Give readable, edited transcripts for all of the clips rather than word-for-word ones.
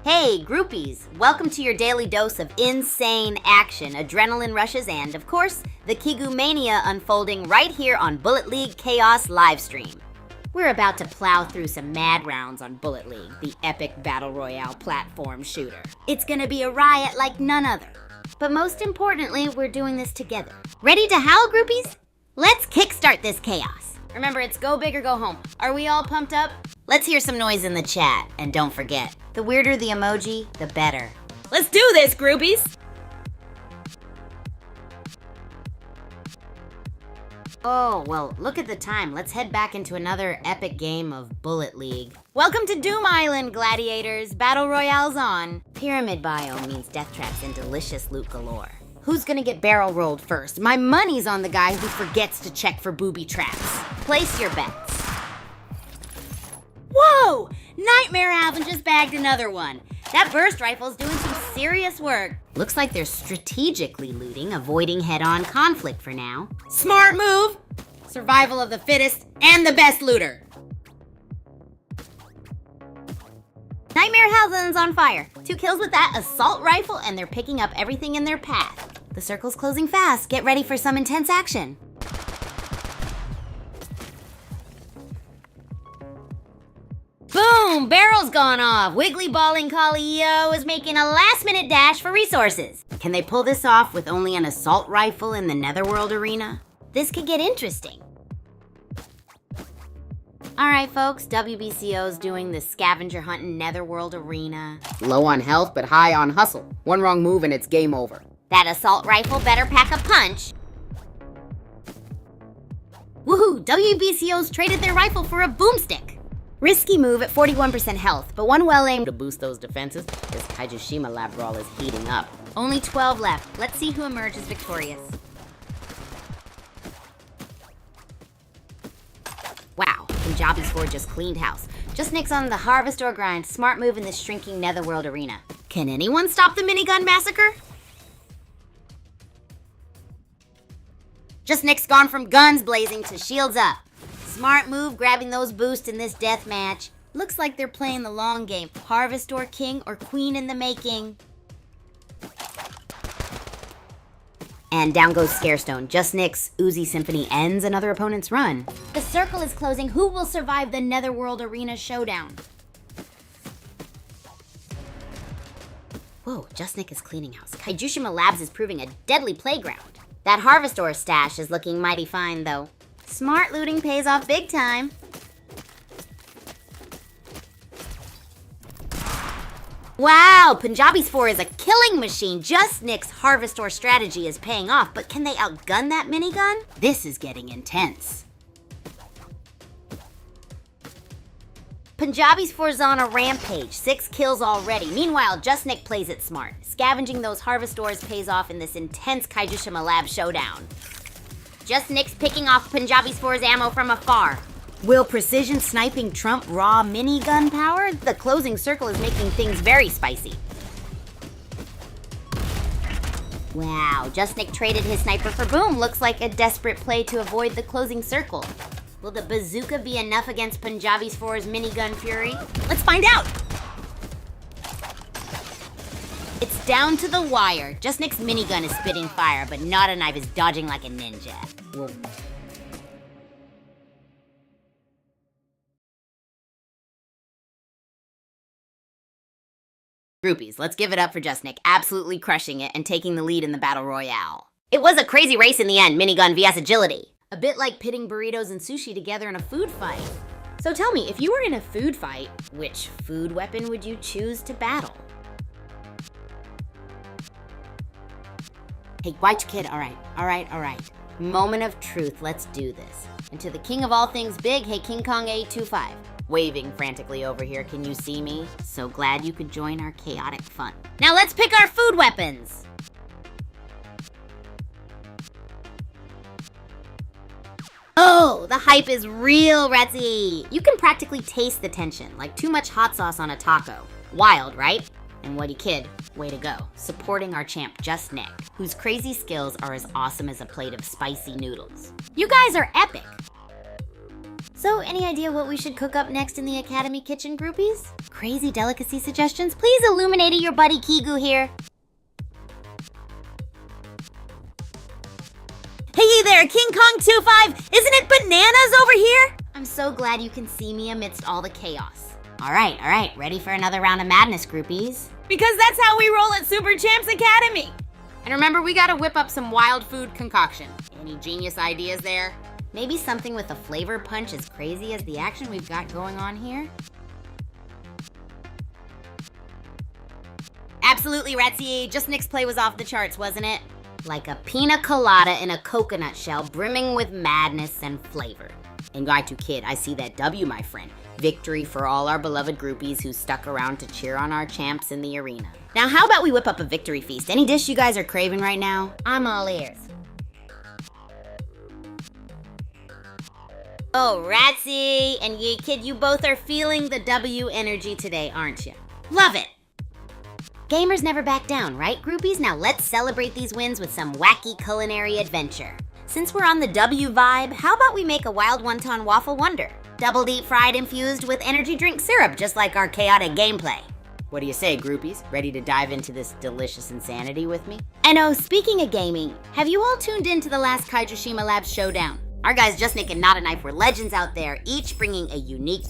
Hey, groupies! Welcome to your daily dose of insane action, adrenaline rushes, and, of course, the Kigu mania unfolding right here on Bullet League Chaos livestream. We're about to plow through some mad rounds on Bullet League, the epic battle royale platform shooter. It's gonna be a riot like none other. But most importantly, we're doing this together. Ready to howl, groupies? Let's kickstart this chaos. Remember, it's go big or go home. Are we all pumped up? Let's hear some noise in the chat. And don't forget, the weirder the emoji, the better. Let's do this, groupies! Oh, well, look at the time. Let's head back into another epic game of Bullet League. Welcome to Doom Island, gladiators. Battle Royale's on. Pyramid biome means death traps and delicious loot galore. Who's gonna get barrel rolled first? My money's on the guy who forgets to check for booby traps. Place your bets. Whoa! Nightmare Alvin just bagged another one. That burst rifle's doing some serious work. Looks like they're strategically looting, avoiding head-on conflict for now. Smart move! Survival of the fittest and the best looter. Nightmare Alvin's on fire. 2 kills with that assault rifle and they're picking up everything in their path. The circle's closing fast. Get ready for some intense action. Boom! Barrel's gone off. Wiggly Balling Collio is making a last-minute dash for resources. Can they pull this off with only an assault rifle in the Netherworld arena? This could get interesting. Alright folks, WBCO's doing the scavenger hunt in Netherworld arena. Low on health, but high on hustle. One wrong move and it's game over. That assault rifle better pack a punch. Woohoo! WBCO's traded their rifle for a boomstick. Risky move at 41% health, but one well-aimed To boost those defenses, this Kaijishima lab brawl is heating up. Only 12 left. Let's see who emerges victorious. Wow, Punjabi's 4 just cleaned house. Just Nick's on the Harvestor grind. Smart move in this shrinking Netherworld arena. Can anyone stop the minigun massacre? Just Nick's gone from guns blazing to shields up. Smart move grabbing those boosts in this death match. Looks like they're playing the long game. Harvestor king or queen in the making. And down goes Scarestone. Just Nick's Uzi Symphony ends another opponent's run. The circle is closing. Who will survive the Netherworld arena showdown? Whoa, Just Nick is cleaning house. Kaijushima Labs is proving a deadly playground. That Harvestor stash is looking mighty fine, though. Smart looting pays off big time. Wow, Punjabi's 4 is a killing machine. Just Nick's Harvestor strategy is paying off, but can they outgun that minigun? This is getting intense. Punjabi's 4's on a rampage, 6 kills already. Meanwhile, Just Nick plays it smart. Scavenging those Harvestors pays off in this intense Kaijushima Lab showdown. Just Nick's picking off Punjabi's 4's ammo from afar. Will precision sniping trump raw minigun power? The closing circle is making things very spicy. Wow, Just Nick traded his sniper for boom. Looks like a desperate play to avoid the closing circle. Will the bazooka be enough against Punjabi's 4's minigun fury? Let's find out! It's down to the wire. Just Nick's minigun is spitting fire, but Not a Knife is dodging like a ninja. Whoa. Groupies, let's give it up for Just Nick, absolutely crushing it and taking the lead in the Battle Royale. It was a crazy race in the end, minigun vs agility. A bit like pitting burritos and sushi together in a food fight. So tell me, if you were in a food fight, which food weapon would you choose to battle? Hey, white kid, all right. Moment of truth, let's do this. And to the king of all things big, hey, King Kong 825. Waving frantically over here, can you see me? So glad you could join our chaotic fun. Now let's pick our food weapons. Oh, the hype is real, Retzy. You can practically taste the tension, like too much hot sauce on a taco. Wild, right? And Whitey Kid, way to go. Supporting our champ, Just Nick, whose crazy skills are as awesome as a plate of spicy noodles. You guys are epic. So, any idea what we should cook up next in the Academy kitchen, groupies? Crazy delicacy suggestions? Please illuminate your buddy Kigu here. Hey there, King Kong 2-5! Isn't it bananas over here? I'm so glad you can see me amidst all the chaos. All right, ready for another round of madness, groupies? Because that's how we roll at Super Champs Academy. And remember, we gotta whip up some wild food concoction. Any genius ideas there? Maybe something with a flavor punch as crazy as the action we've got going on here? Absolutely, Ratsy. Just Nick's play was off the charts, wasn't it? Like a pina colada in a coconut shell brimming with madness and flavor. And Guy2 Kid, I see that W, my friend. Victory for all our beloved groupies who stuck around to cheer on our champs in the arena. Now how about we whip up a victory feast? Any dish you guys are craving right now? I'm all ears. Oh, Ratsy and Ye Kid, you both are feeling the W energy today, aren't you? Love it! Gamers never back down, right, groupies? Now let's celebrate these wins with some wacky culinary adventure. Since we're on the W vibe, how about we make a wild wonton waffle wonder? Double deep fried infused with energy drink syrup, just like our chaotic gameplay. What do you say, groupies? Ready to dive into this delicious insanity with me? And oh, speaking of gaming, have you all tuned in to the last Kaijishima Labs showdown? Our guys Just Nick and Not a Knife were legends out there, each bringing a unique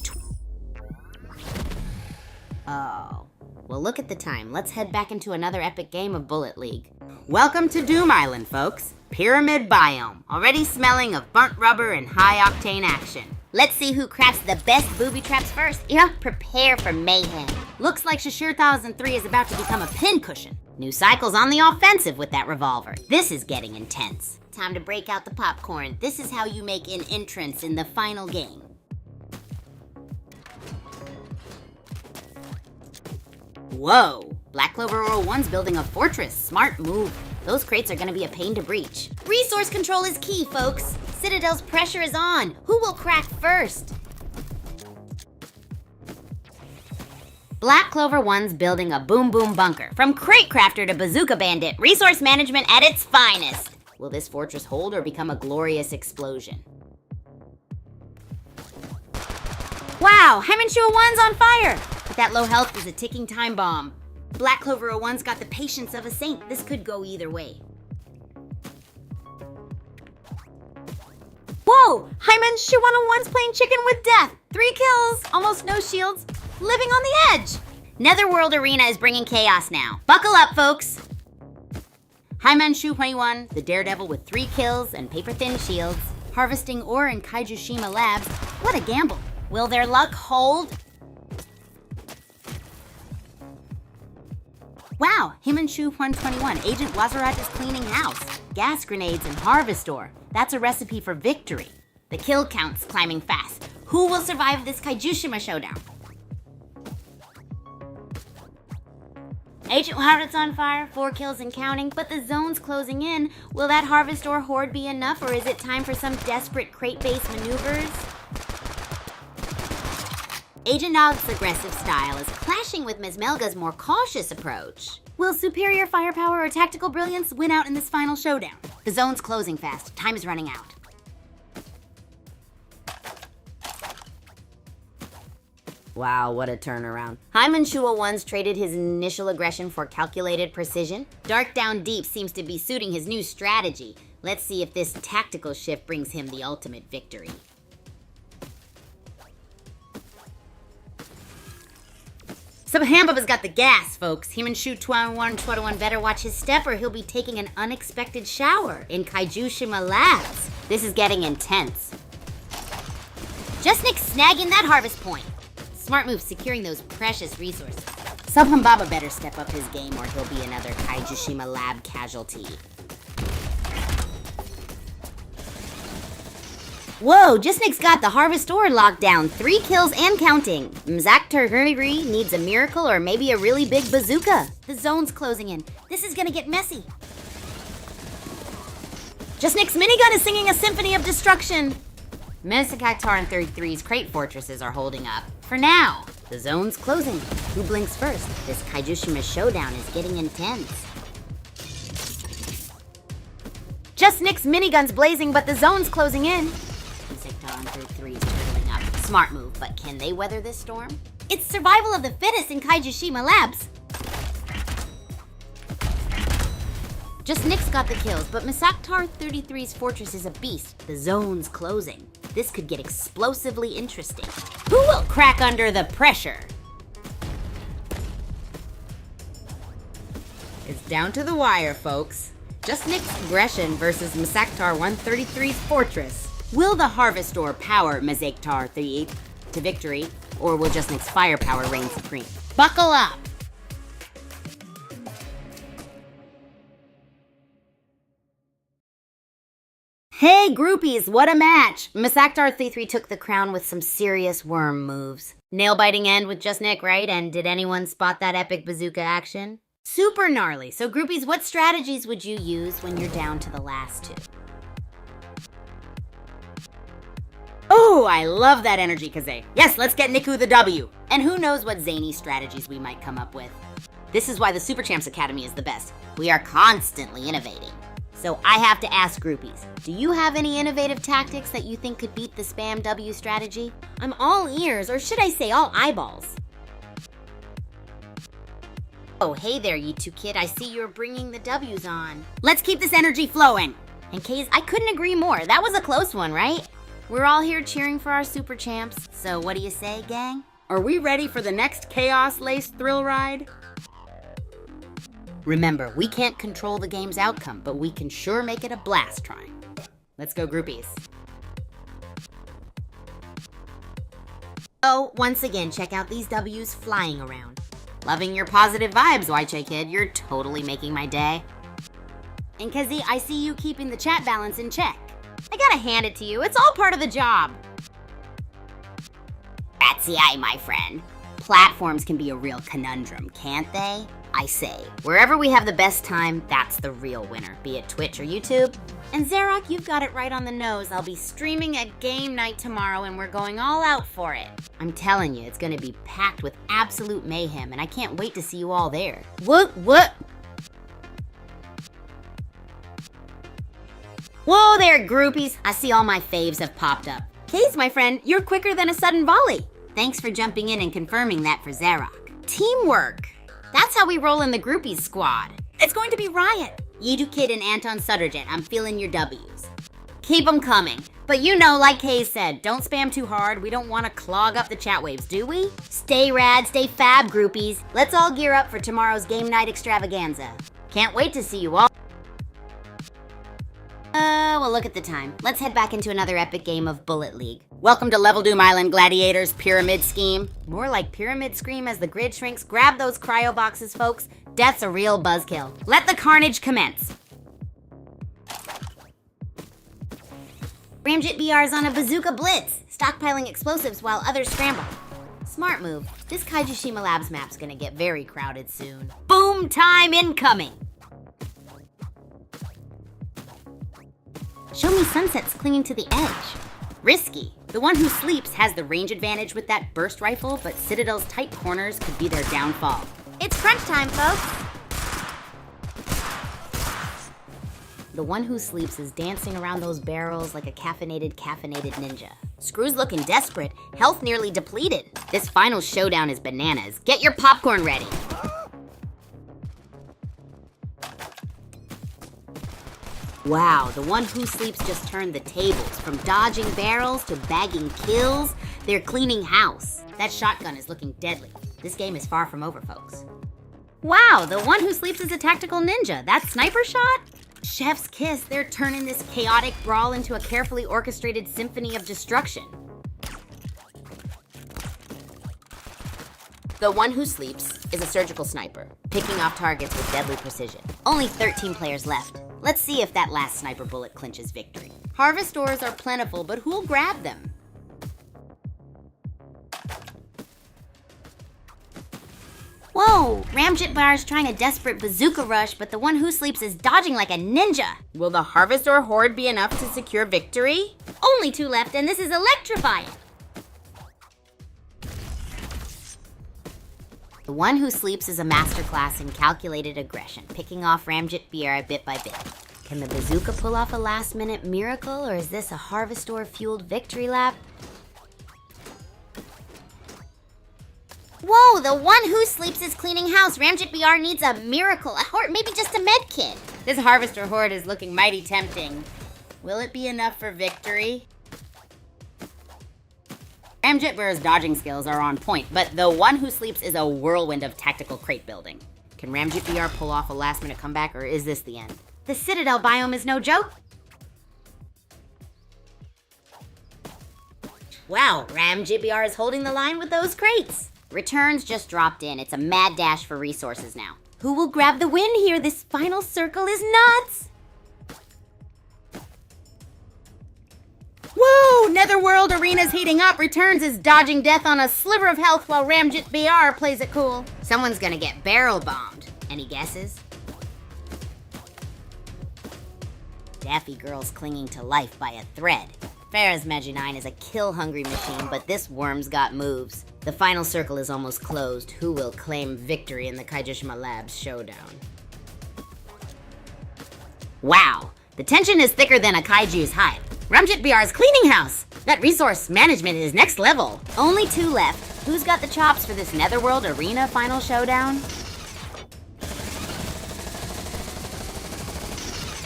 Oh. Well, look at the time. Let's head back into another epic game of Bullet League. Welcome to Doom Island, folks. Pyramid Biome, already smelling of burnt rubber and high-octane action. Let's see who crafts the best booby traps first. Yeah, prepare for mayhem. Looks like Shashir 1003 is about to become a pincushion. New Cycle's on the offensive with that revolver. This is getting intense. Time to break out the popcorn. This is how you make an entrance in the final game. Whoa! Black Clover 01's building a fortress. Smart move. Those crates are gonna be a pain to breach. Resource control is key, folks. Citadel's pressure is on. Who will crack first? Black Clover 1's building a boom boom bunker. From crate crafter to bazooka bandit, resource management at its finest. Will this fortress hold or become a glorious explosion? Wow, Hymanshua 1's on fire! But that low health is a ticking time bomb. Black Clover 01's got the patience of a saint. This could go either way. Whoa! Hymanshua 1's playing chicken with death. 3 kills, almost no shields, living on the edge. Netherworld Arena is bringing chaos now. Buckle up, folks. Hymanshua 21, the daredevil with 3 kills and paper-thin shields, harvesting ore in Kaijishima Labs. What a gamble. Will their luck hold? Wow, Hymanshua 121, Agent Wazarat is cleaning house. Gas grenades and harvest ore. That's a recipe for victory. The kill count's climbing fast. Who will survive this Kaijishima showdown? Agent Wazarat's on fire, 4 kills and counting, but the zone's closing in. Will that harvest ore horde be enough, or is it time for some desperate crate-based maneuvers? Agent Dog's aggressive style is clashing with Ms. Melga's more cautious approach. Will superior firepower or tactical brilliance win out in this final showdown? The zone's closing fast. Time is running out. Wow, what a turnaround. Hymanshua 1's traded his initial aggression for calculated precision. Dark Down Deep seems to be suiting his new strategy. Let's see if this tactical shift brings him the ultimate victory. Subhambaba's got the gas, folks. Hymanshua 21 better watch his step or he'll be taking an unexpected shower in Kaijishima Labs. This is getting intense. Just Nick snagging that harvest point. Smart move securing those precious resources. Subhambaba better step up his game or he'll be another Kaijishima Lab casualty. Whoa, Just Nick's got the harvest ore locked down. 3 kills and counting. Mzak Terguri needs a miracle or maybe a really big bazooka. The zone's closing in. This is gonna get messy. Just Nick's minigun is singing a symphony of destruction. Mizakak 33's crate fortresses are holding up. For now, the zone's closing. Who blinks first? This Kaijishima showdown is getting intense. Just Nick's minigun's blazing, but the zone's closing in. Mizakak 33's turtling up. Smart move, but can they weather this storm? It's survival of the fittest in Kaijushima Labs. Just Nick's got the kills, but Misaktar 33's fortress is a beast. The zone's closing. This could get explosively interesting. Who will crack under the pressure? It's down to the wire, folks. Just Nick's aggression versus Misaktar 133's fortress. Will the Harvestor power Misaktar 38 to victory, or will Just Nick's firepower reign supreme? Buckle up! Hey groupies, what a match! Misaktar 33 took the crown with some serious worm moves. Nail-biting end with Just Nick, right? And did anyone spot that epic bazooka action? Super gnarly. So groupies, what strategies would you use when you're down to the last two? Oh, I love that energy, Kaze. Yes, let's get Niku the W. And who knows what zany strategies we might come up with. This is why the Super Champs Academy is the best. We are constantly innovating. So I have to ask groupies, do you have any innovative tactics that you think could beat the spam W strategy? I'm all ears, or should I say all eyeballs. Oh, hey there, you two kid. I see you're bringing the W's on. Let's keep this energy flowing. And Kaze, I couldn't agree more. That was a close one, right? We're all here cheering for our super champs. So what do you say, gang? Are we ready for the next chaos-laced thrill ride? Remember, we can't control the game's outcome, but we can sure make it a blast trying. Let's go, groupies. Oh, once again, check out these W's flying around. Loving your positive vibes, YJ Kid. You're totally making my day. And Kazi, I see you keeping the chat balance in check. I gotta hand it to you. It's all part of the job. That's the eye, my friend. Platforms can be a real conundrum, can't they? I say, wherever we have the best time, that's the real winner, be it Twitch or YouTube. And Zarok, you've got it right on the nose. I'll be streaming a game night tomorrow and we're going all out for it. I'm telling you, it's gonna be packed with absolute mayhem and I can't wait to see you all there. What? Whoa there, groupies. I see all my faves have popped up. Kaze, my friend, you're quicker than a sudden volley. Thanks for jumping in and confirming that for Zarok. Teamwork. That's how we roll in the groupies squad. It's going to be riot. Yidu Kid and Anton Sutterjet, I'm feeling your W's. Keep them coming. But you know, like Kay said, don't spam too hard. We don't want to clog up the chat waves, do we? Stay rad, stay fab, groupies. Let's all gear up for tomorrow's game night extravaganza. Can't wait to see you all. Well, look at the time. Let's head back into another epic game of Bullet League. Welcome to Level Doom Island Gladiators Pyramid Scheme. More like Pyramid Scream as the grid shrinks. Grab those cryo boxes, folks. Death's a real buzzkill. Let the carnage commence. Ramjet BR's on a bazooka blitz, stockpiling explosives while others scramble. Smart move. This Kaijushima Labs map's gonna get very crowded soon. Boom time incoming! Show me sunsets clinging to the edge. Risky. The one who sleeps has the range advantage with that burst rifle, but Citadel's tight corners could be their downfall. It's crunch time, folks. The one who sleeps is dancing around those barrels like a caffeinated ninja. Screw's looking desperate, health nearly depleted. This final showdown is bananas. Get your popcorn ready. Wow, the one who sleeps just turned the tables. From dodging barrels to bagging kills, they're cleaning house. That shotgun is looking deadly. This game is far from over, folks. Wow, the one who sleeps is a tactical ninja. That sniper shot? Chef's kiss, they're turning this chaotic brawl into a carefully orchestrated symphony of destruction. The one who sleeps is a surgical sniper, picking off targets with deadly precision. Only 13 players left. Let's see if that last sniper bullet clinches victory. Harvestors are plentiful, but who'll grab them? Whoa, Ramjet Bar's trying a desperate bazooka rush, but the one who sleeps is dodging like a ninja. Will the Harvestor horde be enough to secure victory? Only 2 left, and this is electrifying. The one who sleeps is a masterclass in calculated aggression, picking off Ramjet BR bit by bit. Can the bazooka pull off a last-minute miracle, or is this a Harvestor-fueled victory lap? Whoa, the one who sleeps is cleaning house. Ramjet BR needs a miracle, or maybe just a med kit. This harvester horde is looking mighty tempting. Will it be enough for victory? Ramjet BR's dodging skills are on point, but the one who sleeps is a whirlwind of tactical crate building. Can Ramjet BR pull off a last-minute comeback, or is this the end? The Citadel biome is no joke. Wow, Ramjet BR is holding the line with those crates. Returns just dropped in. It's a mad dash for resources now. Who will grab the win here? This final circle is nuts. Whoa, Netherworld Arena's heating up. Returns is dodging death on a sliver of health while Ramjet BR plays it cool. Someone's gonna get barrel bombed. Any guesses? Daffy Girl's clinging to life by a thread. Farah's Magi9 is a kill-hungry machine, but this worm's got moves. The final circle is almost closed. Who will claim victory in the Kaijishima Labs showdown? Wow, the tension is thicker than a kaiju's hide. Ramjet BR's cleaning house! That resource management is next level. Only 2 left. Who's got the chops for this Netherworld Arena final showdown?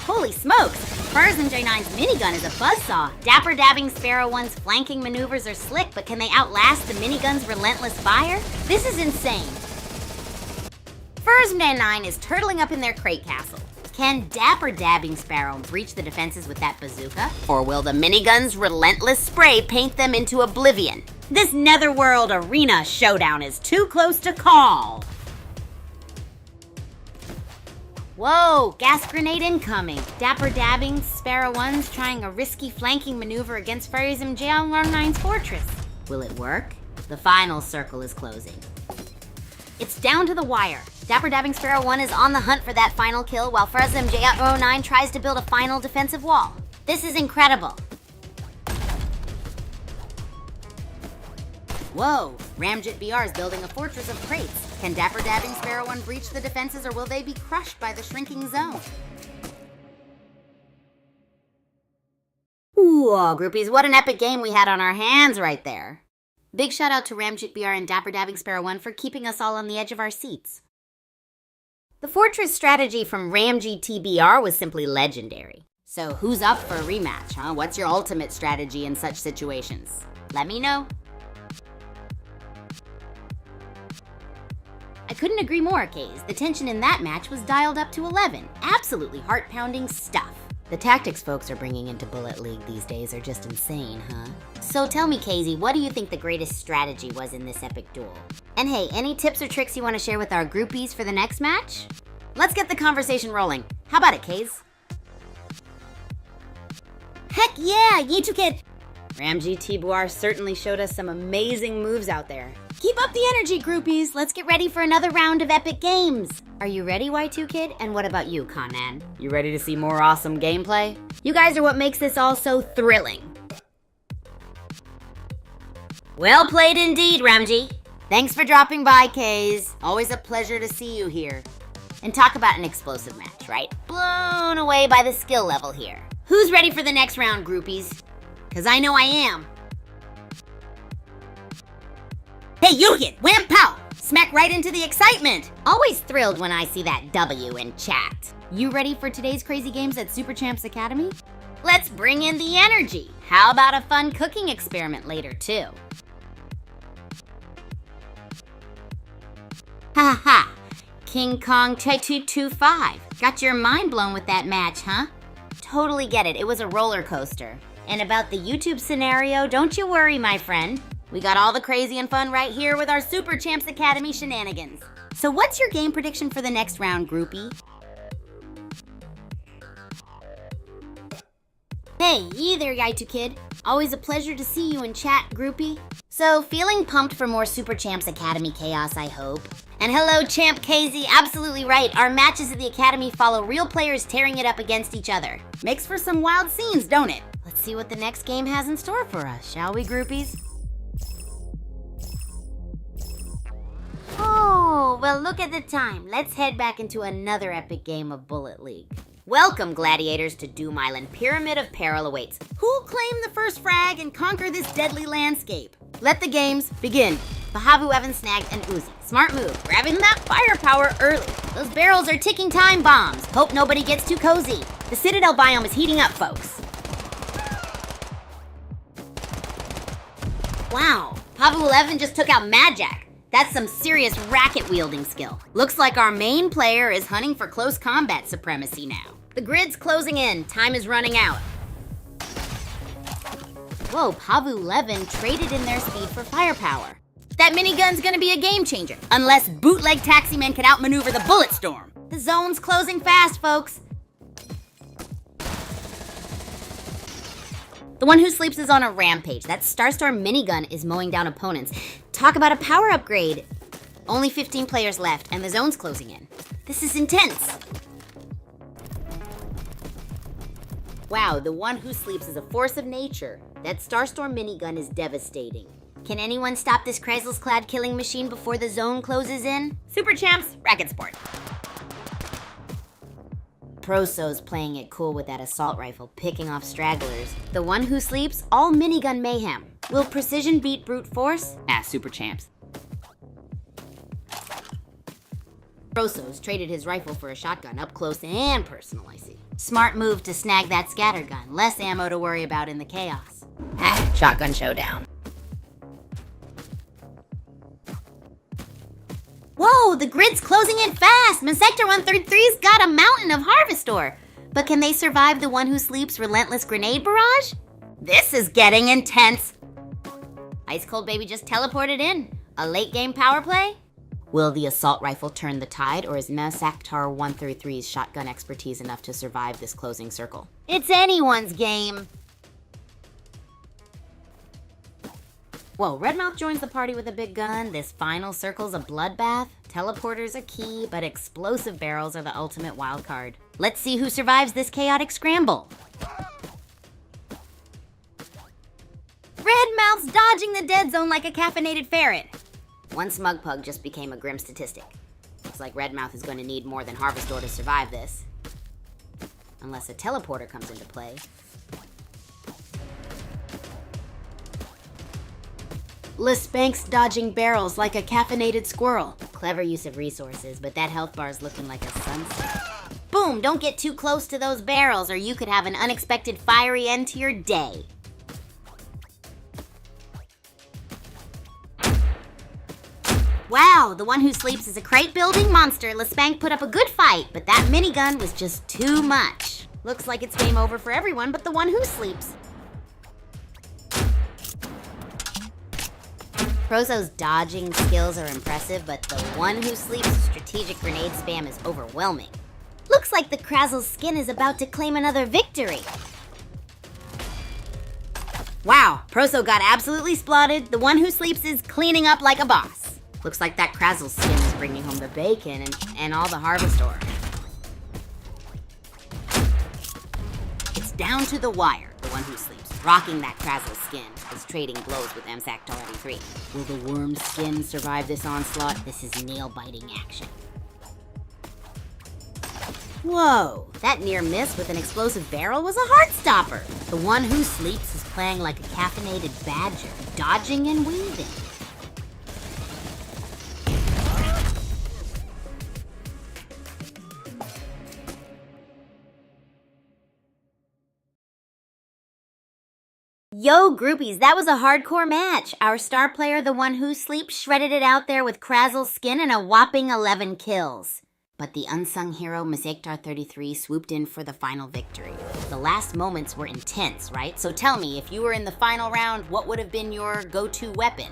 Holy smokes! Furs MJ9's minigun is a buzzsaw. Dapper Dabbing Sparrow 1's flanking maneuvers are slick, but can they outlast the minigun's relentless fire? This is insane. Furs MJ9 is turtling up in their crate castle. Can Dapper Dabbing Sparrow breach the defenses with that bazooka? Or will the minigun's relentless spray paint them into oblivion? This Netherworld Arena showdown is too close to call. Whoa, gas grenade incoming. Dapper Dabbing Sparrow 1's trying a risky flanking maneuver against Furry's MJ on 9's fortress. Will it work? The final circle is closing. It's down to the wire. Dapper Dabbing Sparrow 1 is on the hunt for that final kill while Furry's MJ 09 tries to build a final defensive wall. This is incredible. Whoa, Ramjet BR is building a fortress of crates. Can Dapper Dabbing Sparrow 1 breach the defenses, or will they be crushed by the shrinking zone? Ooh, groupies, what an epic game we had on our hands right there. Big shout out to Ramjet BR and Dapper Dabbing Sparrow 1 for keeping us all on the edge of our seats. The fortress strategy from RamGTBR was simply legendary. So who's up for a rematch, huh? What's your ultimate strategy in such situations? Let me know. I couldn't agree more, Kays. The tension in that match was dialed up to 11. Absolutely heart-pounding stuff. The tactics folks are bringing into Bullet League these days are just insane, huh? So tell me, Casey, what do you think the greatest strategy was in this epic duel? And hey, any tips or tricks you want to share with our groupies for the next match? Let's get the conversation rolling. How about it, Kays? Heck yeah, Yitu Kid! RamGTBR certainly showed us some amazing moves out there. Keep up the energy, groupies. Let's get ready for another round of epic games. Are you ready, Y2 Kid? And what about you, Conan? You ready to see more awesome gameplay? You guys are what makes this all so thrilling. Well played indeed, Ramji. Thanks for dropping by, Kays. Always a pleasure to see you here. And talk about an explosive match, right? Blown away by the skill level here. Who's ready for the next round, groupies? Because I know I am. Hey, you kid! Wham pow! Smack right into the excitement! Always thrilled when I see that W in chat. You ready for today's crazy games at Super Champs Academy? Let's bring in the energy. How about a fun cooking experiment later, too? Ha ha! King Kong 2225. Got your mind blown with that match, huh? Totally get it. It was a roller coaster. And about the YouTube scenario, don't you worry, my friend. We got all the crazy and fun right here with our Super Champs Academy shenanigans. So what's your game prediction for the next round, groupie? Hey, you there, Yaitu Kid. Always a pleasure to see you in chat, groupie. So, feeling pumped for more Super Champs Academy chaos, I hope. And hello, Champ KZ, absolutely right. Our matches at the Academy follow real players tearing it up against each other. Makes for some wild scenes, don't it? Let's see what the next game has in store for us, shall we, groupies? Oh, well, look at the time. Let's head back into another epic game of Bullet League. Welcome, gladiators, to Doom Island. Pyramid of Peril awaits. Who'll claim the first frag and conquer this deadly landscape? Let the games begin. Bahavu Evans snagged an Uzi. Smart move, grabbing that firepower early. Those barrels are ticking time bombs. Hope nobody gets too cozy. The Citadel biome is heating up, folks. Wow, Pavu 11 just took out Mad Jack. That's some serious racket-wielding skill. Looks like our main player is hunting for close combat supremacy now. The grid's closing in. Time is running out. Whoa, Pavu 11 traded in their speed for firepower. That minigun's gonna be a game changer, unless bootleg taximen can outmaneuver the bullet storm. The zone's closing fast, folks. The one who sleeps is on a rampage. That Starstorm minigun is mowing down opponents. Talk about a power upgrade. Only 15 players left, and the zone's closing in. This is intense. Wow, the one who sleeps is a force of nature. That Starstorm minigun is devastating. Can anyone stop this Kreisels-clad killing machine before the zone closes in? Super Champs, Racket Sport. Proso's playing it cool with that assault rifle, picking off stragglers. The one who sleeps, all minigun mayhem. Will precision beat brute force? Super Champs. Proso's traded his rifle for a shotgun, up close and personal, I see. Smart move to snag that scattergun. Less ammo to worry about in the chaos. Shotgun showdown. Whoa, the grid's closing in fast! Sector 133's got a mountain of Harvestor. But can they survive the one who sleeps relentless grenade barrage? This is getting intense. Ice Cold Baby just teleported in. A late game power play? Will the assault rifle turn the tide, or is Sector 133's shotgun expertise enough to survive this closing circle? It's anyone's game. Whoa, Redmouth joins the party with a big gun. This final circle's a bloodbath. Teleporters are key, but explosive barrels are the ultimate wild card. Let's see who survives this chaotic scramble. Redmouth's dodging the dead zone like a caffeinated ferret. One smug pug just became a grim statistic. Looks like Redmouth is going to need more than Harvestor to survive this. Unless a teleporter comes into play. Lisbank's dodging barrels like a caffeinated squirrel. Clever use of resources, but that health bar's looking like a sunset. Boom! Don't get too close to those barrels or you could have an unexpected fiery end to your day. Wow, the one who sleeps is a crate-building monster. Lisbank put up a good fight, but that minigun was just too much. Looks like it's game over for everyone but the one who sleeps. Proso's dodging skills are impressive, but the one who sleeps' strategic grenade spam is overwhelming. Looks like the Krazel's skin is about to claim another victory. Wow, Proso got absolutely splotted. The one who sleeps is cleaning up like a boss. Looks like that Krazel's skin is bringing home the bacon and all the Harvestor. It's down to the wire, the one who sleeps, rocking that Krazel's skin, is trading blows with Sector 33. Will the worm's skin survive this onslaught? This is nail-biting action. Whoa, that near miss with an explosive barrel was a heart stopper. The one who sleeps is playing like a caffeinated badger, dodging and weaving. Yo, groupies, that was a hardcore match. Our star player, the one who sleeps, shredded it out there with Krazel's skin and a whopping 11 kills. But the unsung hero, Sector 33, swooped in for the final victory. The last moments were intense, right? So tell me, if you were in the final round, what would have been your go-to weapon?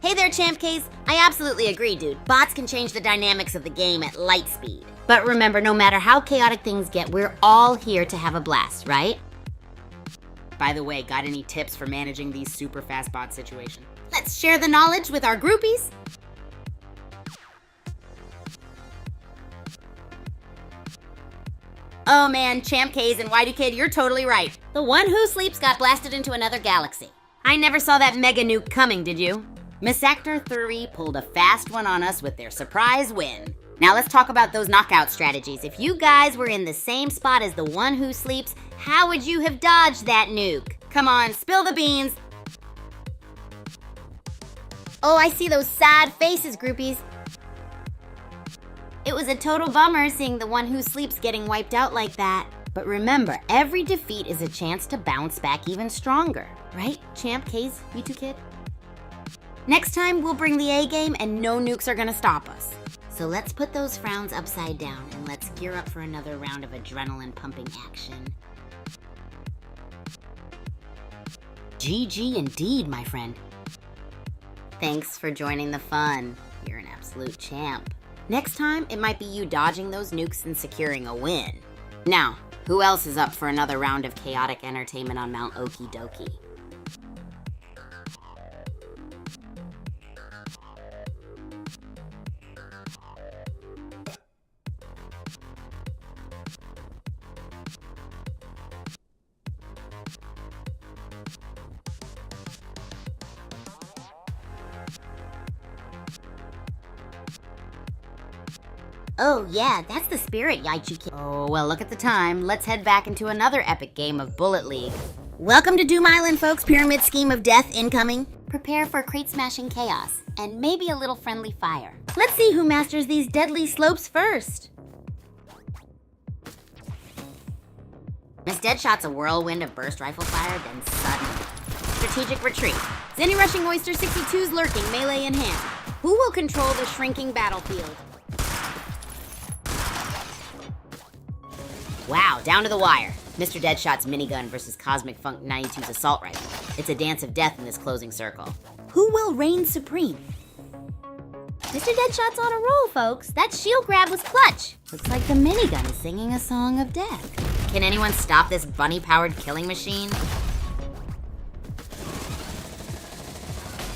Hey there, Champ Case. I absolutely agree, dude. Bots can change the dynamics of the game at light speed. But remember, no matter how chaotic things get, we're all here to have a blast, right? By the way, got any tips for managing these super fast bot situations? Let's share the knowledge with our groupies. Oh man, Champ K's and Whitey Kid, you're totally right. The one who sleeps got blasted into another galaxy. I never saw that mega nuke coming, did you? Sector 3 pulled a fast one on us with their surprise win. Now let's talk about those knockout strategies. If you guys were in the same spot as the one who sleeps, how would you have dodged that nuke? Come on, spill the beans. Oh, I see those sad faces, groupies. It was a total bummer seeing the one who sleeps getting wiped out like that. But remember, every defeat is a chance to bounce back even stronger. Right, Champ, Kaze, you two kid? Next time, we'll bring the A game and no nukes are gonna stop us. So let's put those frowns upside down and let's gear up for another round of adrenaline pumping action. GG indeed, my friend. Thanks for joining the fun. You're an absolute champ. Next time, it might be you dodging those nukes and securing a win. Now, who else is up for another round of chaotic entertainment on Mount Okie Dokie? Oh yeah, that's the spirit, Yaichu kid. Oh, well, look at the time. Let's head back into another epic game of Bullet League. Welcome to Doom Island, folks. Pyramid scheme of death incoming. Prepare for crate-smashing chaos, and maybe a little friendly fire. Let's see who masters these deadly slopes first. Miss Deadshot's a whirlwind of burst rifle fire, then sudden strategic retreat. Zenny Rushing Oyster 62's lurking, melee in hand. Who will control the shrinking battlefield? Wow, down to the wire. Mr. Deadshot's minigun versus Cosmic Funk 92's assault rifle. It's a dance of death in this closing circle. Who will reign supreme? Mr. Deadshot's on a roll, folks. That shield grab was clutch. Looks like the minigun is singing a song of death. Can anyone stop this bunny-powered killing machine?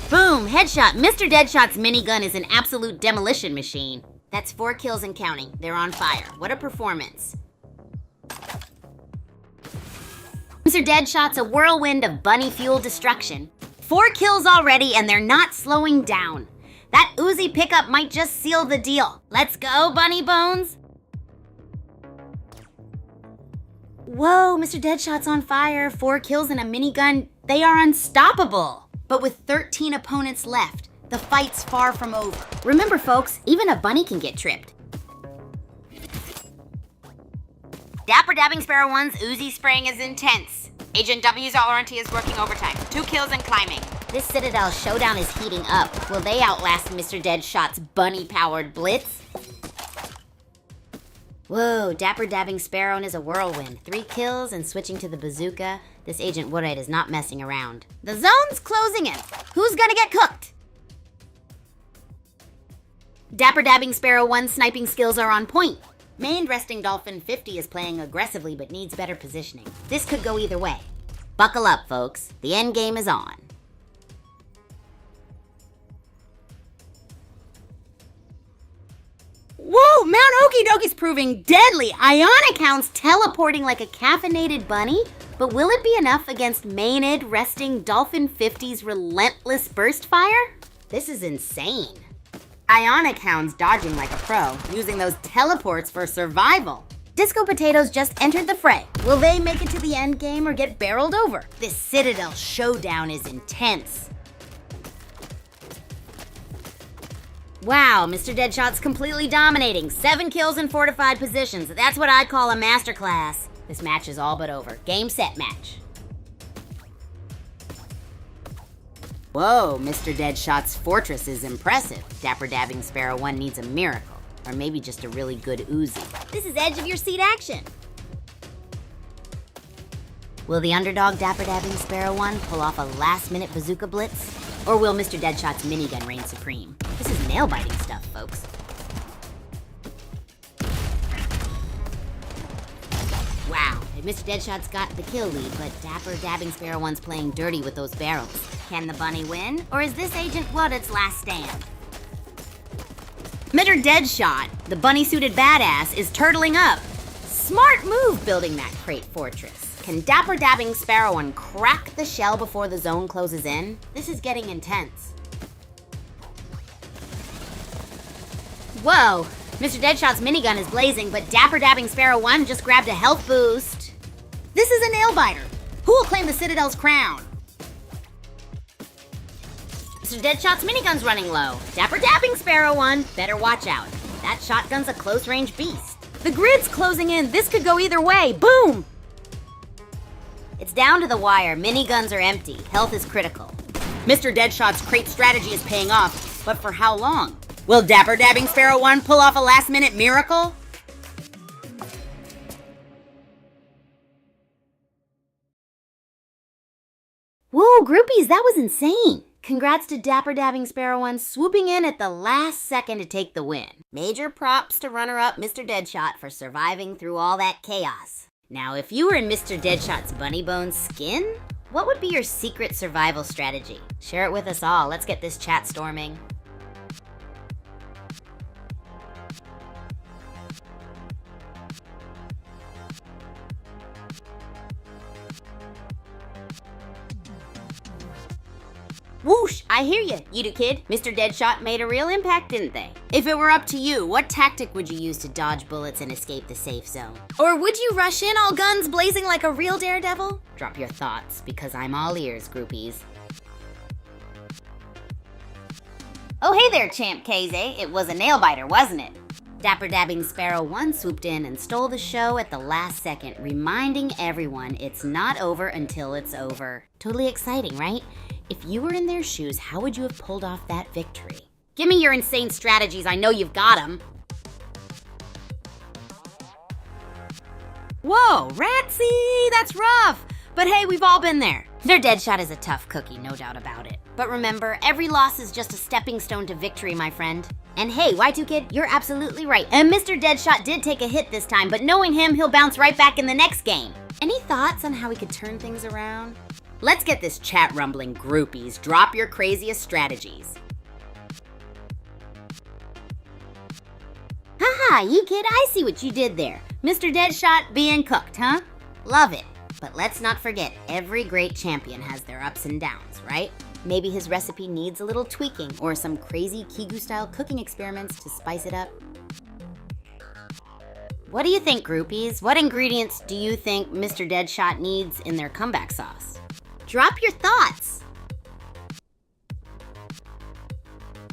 Boom, headshot. Mr. Deadshot's minigun is an absolute demolition machine. That's 4 kills and counting. They're on fire. What a performance. Mr. Deadshot's a whirlwind of bunny fuel destruction. 4 kills already and they're not slowing down. That Uzi pickup might just seal the deal. Let's go, Bunny Bones. Whoa, Mr. Deadshot's on fire. 4 kills and a minigun. They are unstoppable. But with 13 opponents left, the fight's far from over. Remember, folks, even a bunny can get tripped. Dapper Dabbing Sparrow 1's Uzi spraying is intense. Agent W's warranty is working overtime. 2 kills and climbing. This Citadel showdown is heating up. Will they outlast Mr. Deadshot's bunny-powered blitz? Whoa, Dapper Dabbing Sparrow is a whirlwind. 3 kills and switching to the bazooka. This Agent Woodite is not messing around. The zone's closing in. Who's gonna get cooked? Dapper Dabbing Sparrow 1's sniping skills are on point. Mained Resting Dolphin 50 is playing aggressively but needs better positioning. This could go either way. Buckle up, folks. The end game is on. Whoa, Mount Okie Dokie's proving deadly. Ionic Hound's teleporting like a caffeinated bunny. But will it be enough against Mained Resting Dolphin 50's relentless burst fire? This is insane. Ionic Hound's dodging like a pro, using those teleports for survival. Disco Potatoes just entered the fray. Will they make it to the end game or get barreled over? This Citadel showdown is intense. Wow, Mr. Deadshot's completely dominating. 7 kills in fortified positions. That's what I'd call a masterclass. This match is all but over. Game, set, match. Whoa, Mr. Deadshot's fortress is impressive. Dapper Dabbing Sparrow 1 needs a miracle. Or maybe just a really good Uzi. This is edge of your seat action. Will the underdog Dapper Dabbing Sparrow 1 pull off a last-minute bazooka blitz? Or will Mr. Deadshot's minigun reign supreme? This is nail-biting stuff, folks. Wow, Mr. Deadshot's got the kill lead, but Dapper Dabbing Sparrow 1's playing dirty with those barrels. Can the bunny win, or is this Agent Woodite's last stand? Mr. Deadshot, the bunny-suited badass, is turtling up. Smart move building that crate fortress. Can Dapper Dabbing Sparrow 1 crack the shell before the zone closes in? This is getting intense. Whoa! Mr. Deadshot's minigun is blazing, but Dapper Dabbing Sparrow 1 just grabbed a health boost. This is a nail-biter. Who will claim the Citadel's crown? Mr. Deadshot's minigun's running low. Dapper Dabbing Sparrow won. Better watch out. That shotgun's a close-range beast. The grid's closing in. This could go either way. Boom! It's down to the wire. Miniguns are empty. Health is critical. Mr. Deadshot's crate strategy is paying off, but for how long? Will Dapper Dabbing Sparrow 1 pull off a last-minute miracle? Whoa, groupies, that was insane. Congrats to Dapper Dabbing Sparrow 1 swooping in at the last second to take the win. Major props to runner-up Mr. Deadshot for surviving through all that chaos. Now, if you were in Mr. Deadshot's bunny bone skin, what would be your secret survival strategy? Share it with us all. Let's get this chat storming. Whoosh! I hear you, you do kid. Mr. Deadshot made a real impact, didn't they? If it were up to you, what tactic would you use to dodge bullets and escape the safe zone? Or would you rush in all guns blazing like a real daredevil? Drop your thoughts, because I'm all ears, groupies. Oh, hey there, Champ KZ. It was a nail-biter, wasn't it? Dapper Dabbing Sparrow 1 swooped in and stole the show at the last second, reminding everyone it's not over until it's over. Totally exciting, right? If you were in their shoes, how would you have pulled off that victory? Give me your insane strategies. I know you've got them. Whoa, Ratsy! That's rough. But hey, we've all been there. Their Deadshot is a tough cookie, no doubt about it. But remember, every loss is just a stepping stone to victory, my friend. And hey, Y2 Kid, you're absolutely right. And Mr. Deadshot did take a hit this time, but knowing him, he'll bounce right back in the next game. Any thoughts on how we could turn things around? Let's get this chat rumbling, groupies. Drop your craziest strategies. Haha, you kid, I see what you did there. Mr. Deadshot being cooked, huh? Love it. But let's not forget, every great champion has their ups and downs, right? Maybe his recipe needs a little tweaking or some crazy Kigu-style cooking experiments to spice it up. What do you think, groupies? What ingredients do you think Mr. Deadshot needs in their comeback sauce? Drop your thoughts!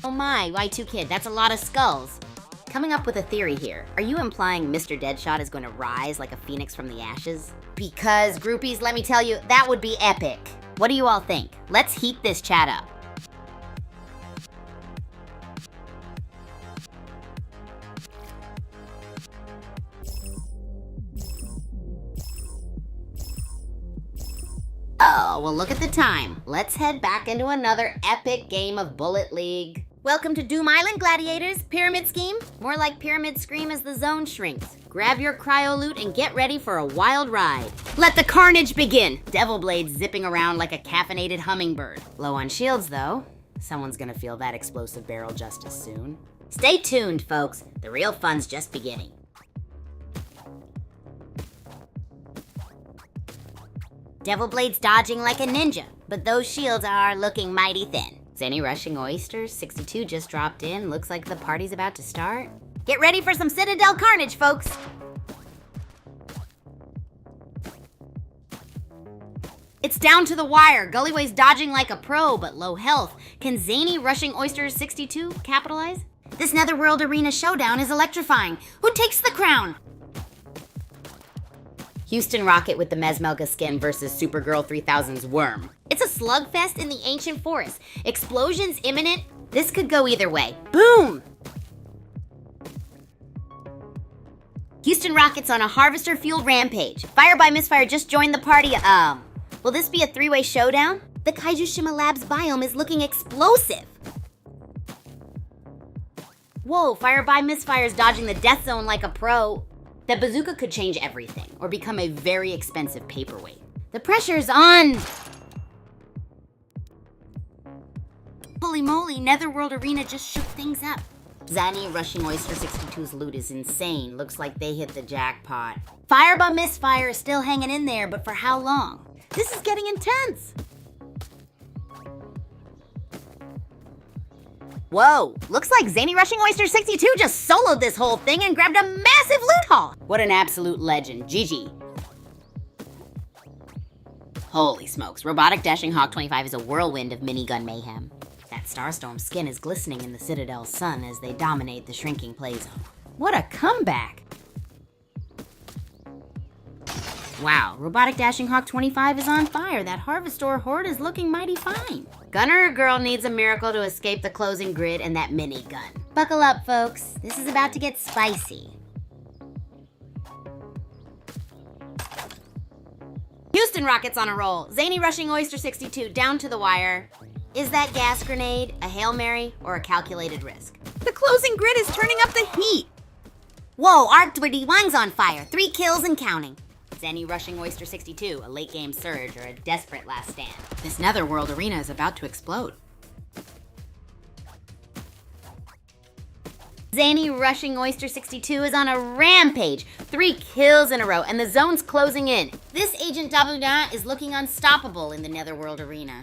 Oh my, Y2 Kid, that's a lot of skulls. Coming up with a theory here. Are you implying Mr. Deadshot is going to rise like a phoenix from the ashes? Because, groupies, let me tell you, that would be epic. What do you all think? Let's heat this chat up. Oh, well look at the time. Let's head back into another epic game of Bullet League. Welcome to Doom Island, gladiators. Pyramid scheme? More like Pyramid Scream as the zone shrinks. Grab your cryo loot and get ready for a wild ride. Let the carnage begin. Devil blades zipping around like a caffeinated hummingbird. Low on shields though. Someone's gonna feel that explosive barrel just as soon. Stay tuned, folks. The real fun's just beginning. Devil blades dodging like a ninja, but those shields are looking mighty thin. Zany Rushing Oysters 62 just dropped in. Looks like the party's about to start. Get ready for some Citadel carnage, folks. It's down to the wire. Gullyway's dodging like a pro, but low health. Can Zany Rushing Oysters 62 capitalize? This Netherworld Arena showdown is electrifying. Who takes the crown? Houston Rocket with the Mesmelga skin versus Supergirl 3000's Worm. It's a slugfest in the ancient forest. Explosions imminent. This could go either way. Boom! Houston Rocket's on a harvester-fueled rampage. Fire by Misfire just joined the party. Will this be a three-way showdown? The Kaiju Shima Labs biome is looking explosive. Whoa, Fire by Misfire's dodging the death zone like a pro. That bazooka could change everything, or become a very expensive paperweight. The pressure's on! Holy moly, Netherworld Arena just shook things up. Zany Rushing Oyster 62's loot is insane. Looks like they hit the jackpot. Fire by Misfire is still hanging in there, but for how long? This is getting intense! Whoa, looks like Zany Rushing Oyster 62 just soloed this whole thing and grabbed a massive loot haul. What an absolute legend. GG. Holy smokes, Robotic Dashing Hawk 25 is a whirlwind of minigun mayhem. That Starstorm skin is glistening in the Citadel's sun as they dominate the shrinking play zone. What a comeback! Wow, Robotic Dashing Hawk 25 is on fire. That Harvestor horde is looking mighty fine. Gunner girl needs a miracle to escape the closing grid and that minigun. Buckle up, folks. This is about to get spicy. Houston Rockets on a roll. Zany rushing Oyster 62 down to the wire. Is that gas grenade a Hail Mary or a calculated risk? The closing grid is turning up the heat. Whoa, Arc 21's on fire. 3 kills and counting. Zany rushing Oyster 62, a late game surge or a desperate last stand. This Netherworld arena is about to explode. Zany rushing Oyster 62 is on a rampage. 3 kills in a row, and the zone's closing in. This Agent Dabuda is looking unstoppable in the Netherworld arena.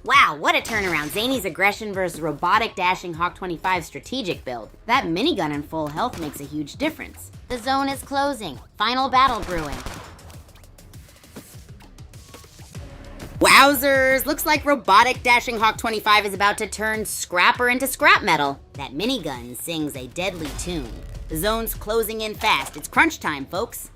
Wow, what a turnaround. Zany's aggression versus Robotic Dashing Hawk 25 strategic build. That minigun in full health makes a huge difference. The zone is closing. Final battle brewing. Wowzers! Looks like Robotic Dashing Hawk 25 is about to turn Scrapper into scrap metal. That minigun sings a deadly tune. The zone's closing in fast. It's crunch time, folks.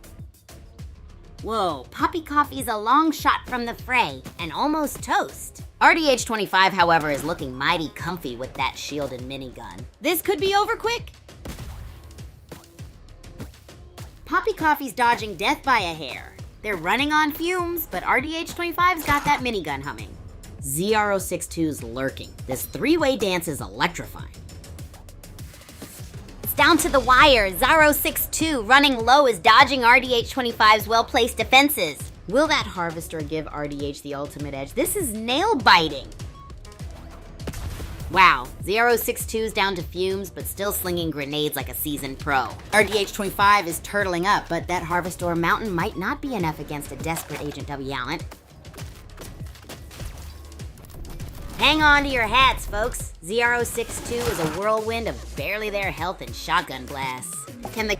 Whoa, Poppy Coffee's a long shot from the fray and almost toast. RDH 25, however, is looking mighty comfy with that shielded minigun. This could be over quick. Poppy Coffee's dodging death by a hair. They're running on fumes, but RDH 25's got that minigun humming. ZR062's lurking. This 3-way dance is electrifying. It's down to the wire. Zaro62 running low is dodging RDH 25's well-placed defenses. Will that Harvester give RDH the ultimate edge? This is nail-biting. Wow, 062's down to fumes, but still slinging grenades like a seasoned pro. RDH 25 is turtling up, but that Harvestor mountain might not be enough against a desperate Agent W. Allen. Hang on to your hats, folks. 062 is a whirlwind of barely there health and shotgun blasts. Can the...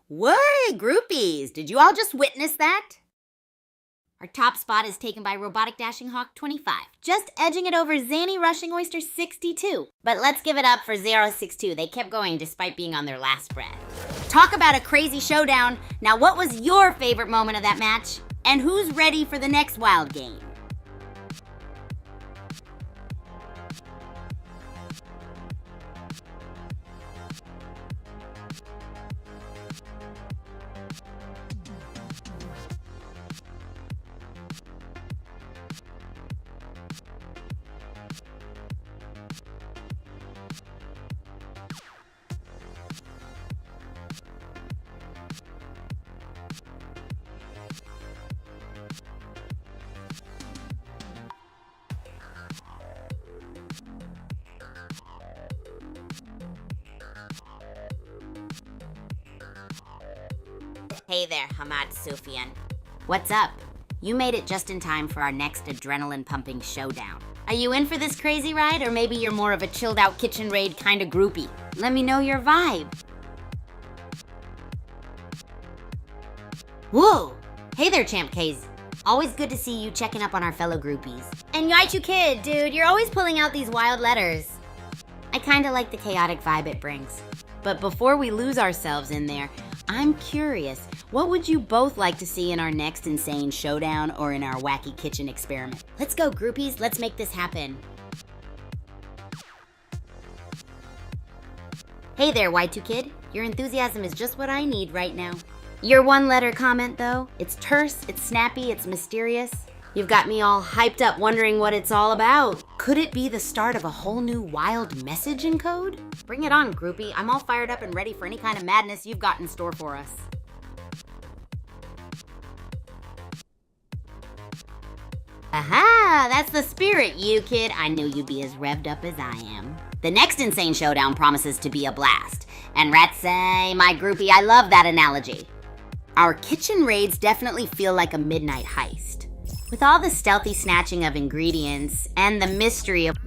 Whoa, groupies! Did you all just witness that? Our top spot is taken by Robotic Dashing Hawk 25, just edging it over Zany Rushing Oyster 62. But let's give it up for 062. They kept going despite being on their last breath. Talk about a crazy showdown. Now, what was your favorite moment of that match? And who's ready for the next wild game? Hey there, Hamad Sufyan. What's up? You made it just in time for our next adrenaline-pumping showdown. Are you in for this crazy ride, or maybe you're more of a chilled-out kitchen raid kind of groupie? Let me know your vibe. Whoa! Hey there, Champ K's. Always good to see you checking up on our fellow groupies. And Yaichu Kid, dude, you're always pulling out these wild letters. I kinda like the chaotic vibe it brings. But before we lose ourselves in there, I'm curious, what would you both like to see in our next insane showdown or in our wacky kitchen experiment? Let's go, groupies. Let's make this happen. Hey there, Y2 Kid. Your enthusiasm is just what I need right now. Your one-letter comment, though, it's terse, it's snappy, it's mysterious. You've got me all hyped up wondering what it's all about. Could it be the start of a whole new wild messaging code? Bring it on, groupie. I'm all fired up and ready for any kind of madness you've got in store for us. Aha! That's the spirit, you kid. I knew you'd be as revved up as I am. The next insane showdown promises to be a blast. And Ratsay, my groupie, I love that analogy. Our kitchen raids definitely feel like a midnight heist. With all the stealthy snatching of ingredients and the mystery of...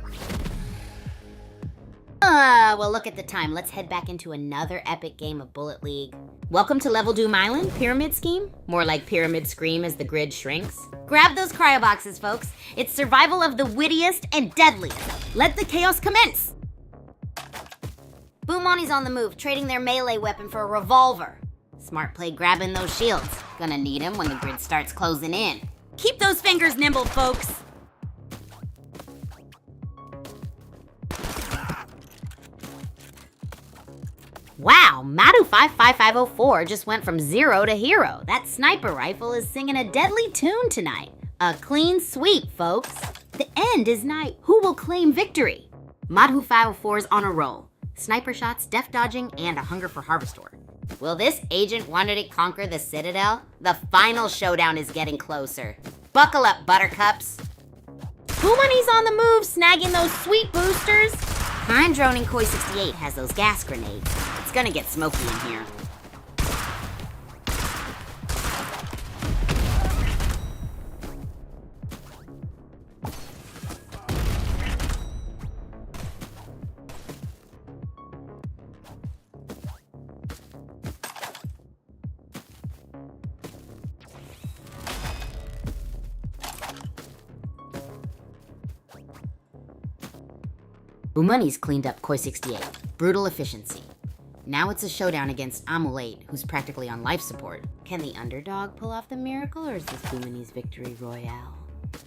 well, look at the time. Let's head back into another epic game of Bullet League. Welcome to Level Doom Island, Pyramid Scheme? More like Pyramid Scream as the grid shrinks. Grab those cryo boxes, folks. It's survival of the wittiest and deadliest. Let the chaos commence! Boomani's on the move, trading their melee weapon for a revolver. Smart play grabbing those shields. Gonna need them when the grid starts closing in. Keep those fingers nimble, folks. Wow, Madu 55504 just went from 0 to hero. That sniper rifle is singing a deadly tune tonight. A clean sweep, folks. The end is nigh. Who will claim victory? Madu 504's on a roll. Sniper shots, deft dodging, and a hunger for Harvestor. Will this agent wanted to conquer the Citadel? The final showdown is getting closer. Buckle up, buttercups. Boomani's on the move, snagging those sweet boosters. Time droning Koi 68 has those gas grenades. It's gonna get smoky in here. Boomani's cleaned up Koi 68. Brutal efficiency. Now it's a showdown against Amulate, who's practically on life support. Can the underdog pull off the miracle, or is this Boomani's victory royale?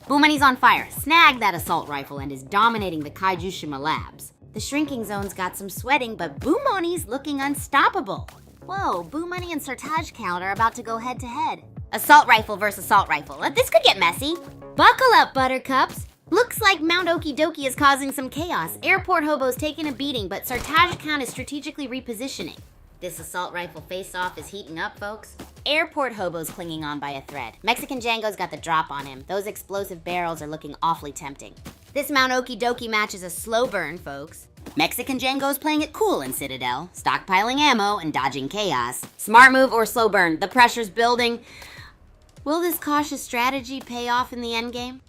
Boomani's on fire. Snagged that assault rifle and is dominating the Kaiju Labs. The shrinking zone's got some sweating, but Boomani's looking unstoppable. Whoa, Boomani and Sartaj Count are about to go head to head. Assault rifle versus assault rifle. This could get messy. Buckle up, buttercups. Looks like Mount Okie Dokie is causing some chaos. Airport Hobo's taking a beating, but Sartaj Count is strategically repositioning. This assault rifle face-off is heating up, folks. Airport Hobo's clinging on by a thread. Mexican Django's got the drop on him. Those explosive barrels are looking awfully tempting. This Mount Okie Dokie match is a slow burn, folks. Mexican Django's playing it cool in Citadel, stockpiling ammo and dodging chaos. Smart move or slow burn, the pressure's building. Will this cautious strategy pay off in the endgame?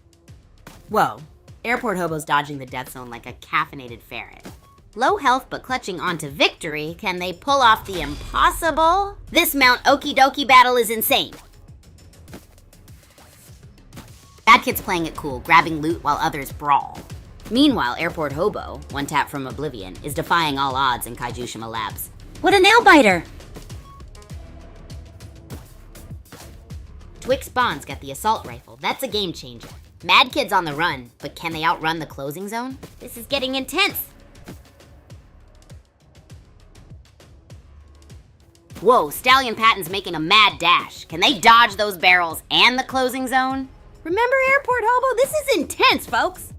Whoa, Airport Hobo's dodging the death zone like a caffeinated ferret. Low health but clutching onto victory, can they pull off the impossible? This Mount Okie Dokie battle is insane. Bad Kid's playing it cool, grabbing loot while others brawl. Meanwhile, Airport Hobo, one tap from oblivion, is defying all odds in Kaiju Labs. What a nail biter! Twix Bond's got the assault rifle. That's a game changer. Mad Kid's on the run, but can they outrun the closing zone? This is getting intense. Whoa, Stallion Patton's making a mad dash. Can they dodge those barrels and the closing zone? Remember Airport Hobo? This is intense, folks.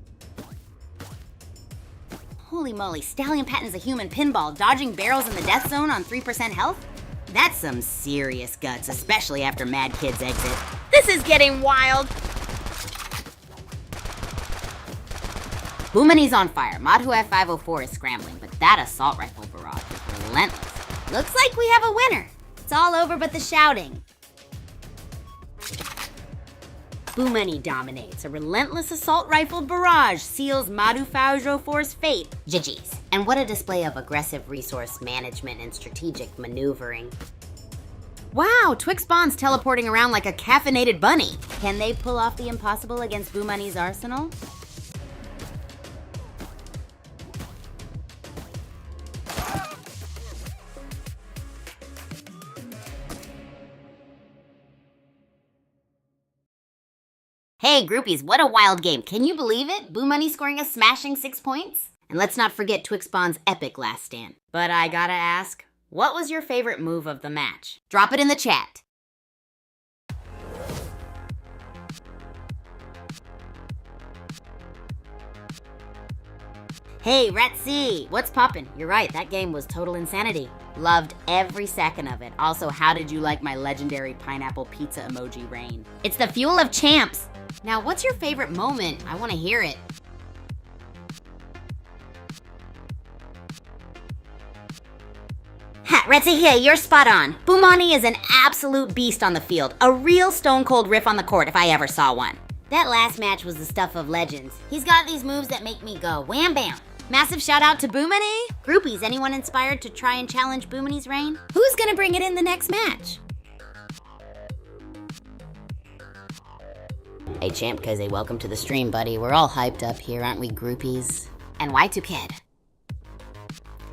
Holy moly, Stallion Patton's a human pinball, dodging barrels in the death zone on 3% health? That's some serious guts, especially after Mad Kid's exit. This is getting wild. Boomani's on fire. Madhu F504 is scrambling, but that assault rifle barrage is relentless. Looks like we have a winner. It's all over but the shouting. Boomani dominates. A relentless assault rifle barrage seals Madhu 504's fate. GG's. And what a display of aggressive resource management and strategic maneuvering. Wow, Twix Bond's teleporting around like a caffeinated bunny. Can they pull off the impossible against Boomani's arsenal? Hey groupies, what a wild game. Can you believe it? Boomani scoring a smashing 6 points? And let's not forget Twix Bond's epic last stand. But I gotta ask, what was your favorite move of the match? Drop it in the chat. Hey, Retsy, what's poppin'? You're right, that game was total insanity. Loved every second of it. Also, how did you like my legendary pineapple pizza emoji rain? It's the fuel of champs. Now, what's your favorite moment? I want to hear it. Ha, Retsy, hey, you're spot on. Boomani is an absolute beast on the field. A real stone cold riff on the court if I ever saw one. That last match was the stuff of legends. He's got these moves that make me go wham bam. Massive shout out to Boomany. Groupies, anyone inspired to try and challenge Boomany's reign? Who's gonna bring it in the next match? Hey Champ Kaze, welcome to the stream, buddy. We're all hyped up here, aren't we, groupies? And Y2 Kid.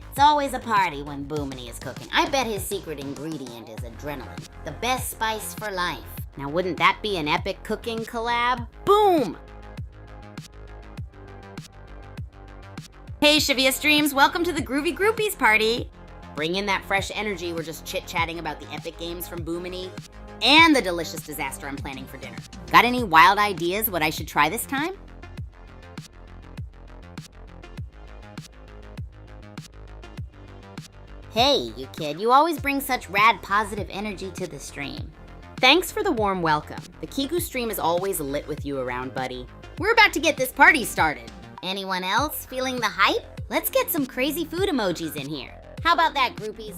It's always a party when Boomany is cooking. I bet his secret ingredient is adrenaline, the best spice for life. Now wouldn't that be an epic cooking collab? Boom! Hey Shavia Streams, welcome to the Groovy Groupies party. Bring in that fresh energy. We're just chit-chatting about the epic games from Boomany and the delicious disaster I'm planning for dinner. Got any wild ideas what I should try this time? Hey, you kid, you always bring such rad positive energy to the stream. Thanks for the warm welcome. The Kigu stream is always lit with you around, buddy. We're about to get this party started. Anyone else feeling the hype? Let's get some crazy food emojis in here. How about that, groupies?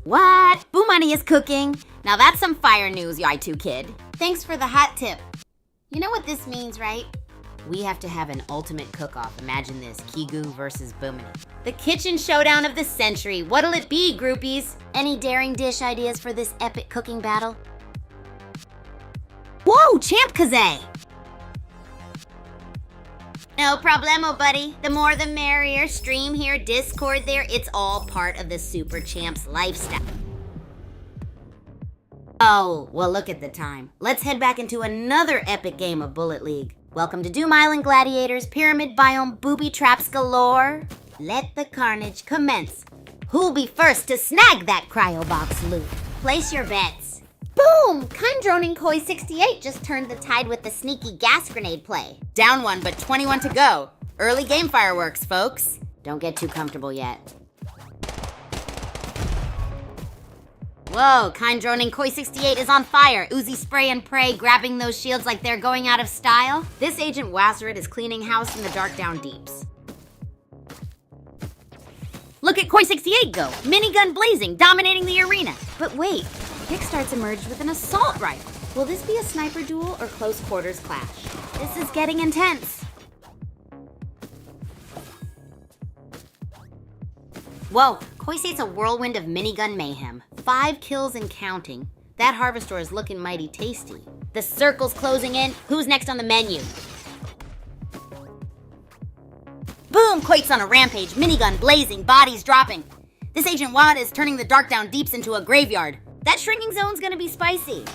What? Boomany is cooking. Now that's some fire news, Y2 Kid. Thanks for the hot tip. You know what this means, right? We have to have an ultimate cook-off. Imagine this, Kigu versus Boomany. The kitchen showdown of the century. What'll it be, groupies? Any daring dish ideas for this epic cooking battle? Whoa, Champ Kaze! No problemo, buddy. The more the merrier. Stream here, Discord there. It's all part of the Super Champs lifestyle. Oh, well, look at the time. Let's head back into another epic game of Bullet League. Welcome to Doom Island Gladiators, Pyramid Biome, booby traps galore. Let the carnage commence. Who'll be first to snag that cryo box loot? Place your bets. Boom! Kondroning Koi 68 just turned the tide with the sneaky gas grenade play. Down one, but 21 to go. Early game fireworks, folks. Don't get too comfortable yet. Whoa, Kondroning Koi 68 is on fire. Uzi spray and pray, grabbing those shields like they're going out of style. This Agent Wazaret is cleaning house in the dark down deeps. Look at Koi 68 go, minigun blazing, dominating the arena. But wait, Kickstart's emerged with an assault rifle. Will this be a sniper duel or close quarters clash? This is getting intense. Whoa, Koi 68's a whirlwind of minigun mayhem. 5 kills and counting. That Harvestor is looking mighty tasty. The circle's closing in. Who's next on the menu? Boom! Quake's on a rampage. Minigun blazing, bodies dropping. This Agent Wad is turning the dark down deeps into a graveyard. That shrinking zone's gonna be spicy.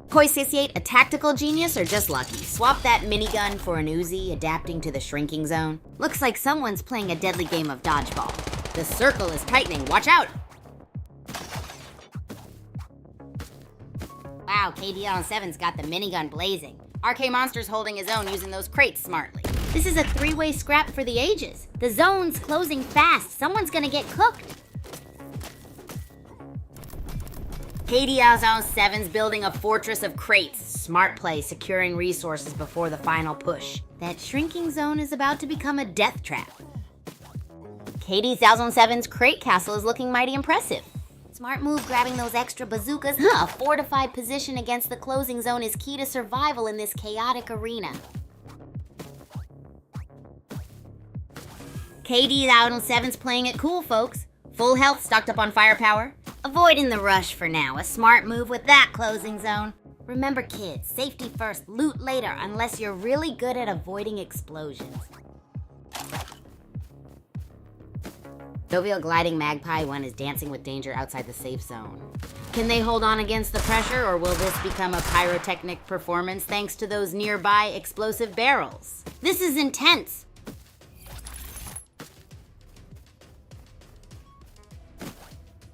Koi 68, a tactical genius or just lucky? Swap that minigun for an Uzi, adapting to the shrinking zone. Looks like someone's playing a deadly game of dodgeball. The circle is tightening, watch out! Wow, KD on 7's got the minigun blazing. RK Monster's holding his own using those crates smartly. This is a 3-way scrap for the ages. The zone's closing fast. Someone's gonna get cooked. KD on 7's building a fortress of crates. Smart play, securing resources before the final push. That shrinking zone is about to become a death trap. KD 1007's crate castle is looking mighty impressive. Smart move grabbing those extra bazookas. A fortified position against the closing zone is key to survival in this chaotic arena. KD 1007's playing it cool, folks. Full health, stocked up on firepower. Avoiding the rush for now. A smart move with that closing zone. Remember, kids, safety first, loot later, unless you're really good at avoiding explosions. Jovial Gliding Magpie 1 is dancing with danger outside the safe zone. Can they hold on against the pressure, or will this become a pyrotechnic performance thanks to those nearby explosive barrels? This is intense!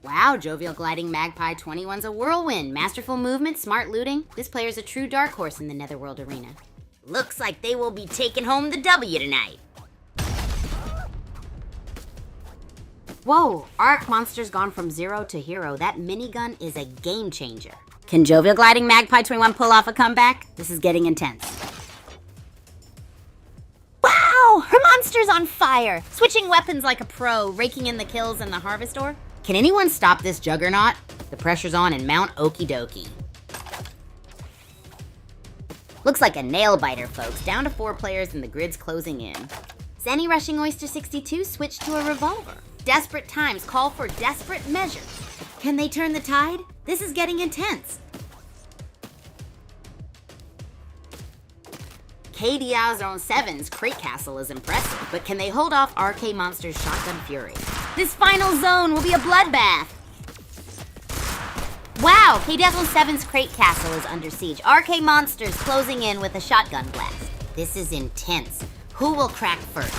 Wow, Jovial Gliding Magpie 21's a whirlwind. Masterful movement, smart looting. This player's a true dark horse in the Netherworld arena. Looks like they will be taking home the W tonight. Whoa, Arc Monster's gone from 0 to hero. That minigun is a game changer. Can Jovial Gliding Magpie 21 pull off a comeback? This is getting intense. Wow, her monster's on fire. Switching weapons like a pro, raking in the kills and the Harvestor. Can anyone stop this juggernaut? The pressure's on in Mount Okie Dokie. Looks like a nail-biter, folks. Down to 4 players and the grid's closing in. Zenny rushing Oyster 62 switched to a revolver. Desperate times call for desperate measures. Can they turn the tide? This is getting intense. KD's Zone 7's Crate Castle is impressive, but can they hold off RK Monster's Shotgun Fury? This final zone will be a bloodbath. Wow, KD's Zone 7's Crate Castle is under siege. RK Monsters closing in with a shotgun blast. This is intense. Who will crack first?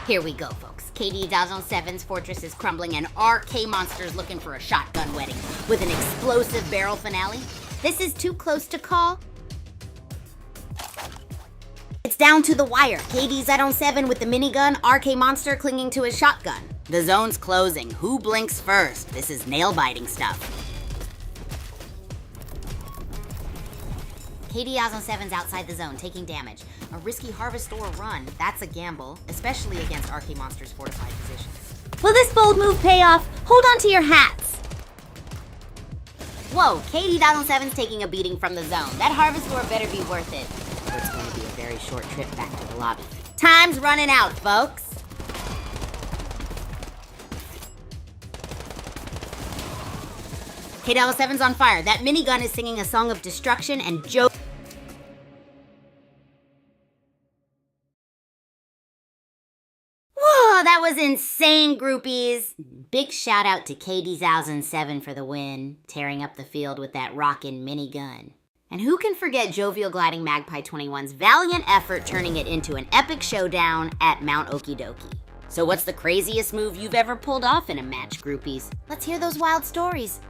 Here we go, folks. KD Zone 7's fortress is crumbling and RK Monsters looking for a shotgun wedding with an explosive barrel finale. This is too close to call. It's down to the wire. KD Zone 7 with the minigun, RK Monster clinging to his shotgun. The zone's closing. Who blinks first? This is nail-biting stuff. KD Zone 7's outside the zone, taking damage. A risky Harvestor run. That's a gamble, especially against RK Monster's fortified positions. Will this bold move pay off? Hold on to your hats. Whoa, KD Zone 7's taking a beating from the zone. That Harvestor better be worth it. It's going to be a very short trip back to the lobby. Time's running out, folks. KD Zone 7's on fire. That minigun is singing a song of destruction and joke. Whoa, that was insane, groupies. Big shout out to KD Zone 7 for the win, tearing up the field with that rockin' minigun. And who can forget Jovial Gliding Magpie 21's valiant effort turning it into an epic showdown at Mount Okidoki. So what's the craziest move you've ever pulled off in a match, groupies? Let's hear those wild stories.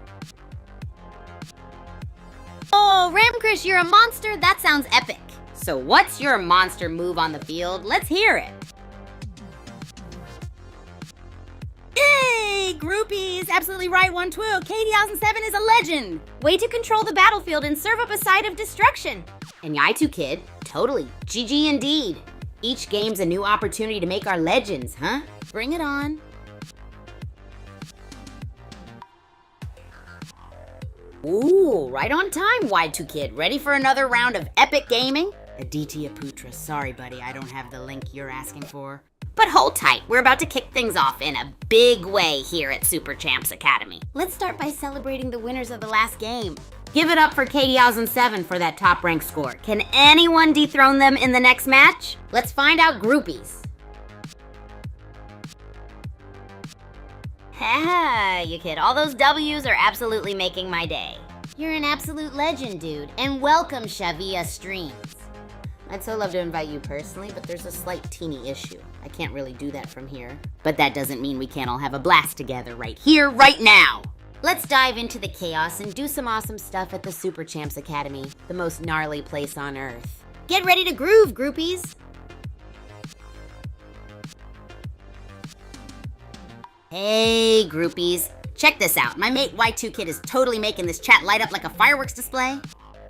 Oh, Ramkrish, you're a monster? That sounds epic. So what's your monster move on the field? Let's hear it. Yay, groupies! Absolutely right, 112. KD 7 is a legend. Way to control the battlefield and serve up a side of destruction. And Yaitu Kid, totally. GG indeed. Each game's a new opportunity to make our legends, huh? Bring it on. Ooh, right on time, Y2 Kid. Ready for another round of epic gaming? Aditya Putra, sorry buddy, I don't have the link you're asking for. But hold tight, we're about to kick things off in a big way here at Super Champs Academy. Let's start by celebrating the winners of the last game. Give it up for KD 7 for that top rank score. Can anyone dethrone them in the next match? Let's find out, groupies. Haha, you kid. All those W's are absolutely making my day. You're an absolute legend, dude. And welcome, Shavia Streams. I'd so love to invite you personally, but there's a slight teeny issue. I can't really do that from here. But that doesn't mean we can't all have a blast together right here, right now. Let's dive into the chaos and do some awesome stuff at the Super Champs Academy, the most gnarly place on earth. Get ready to groove, groupies! Hey, groupies. Check this out. My mate Y2 Kid is totally making this chat light up like a fireworks display.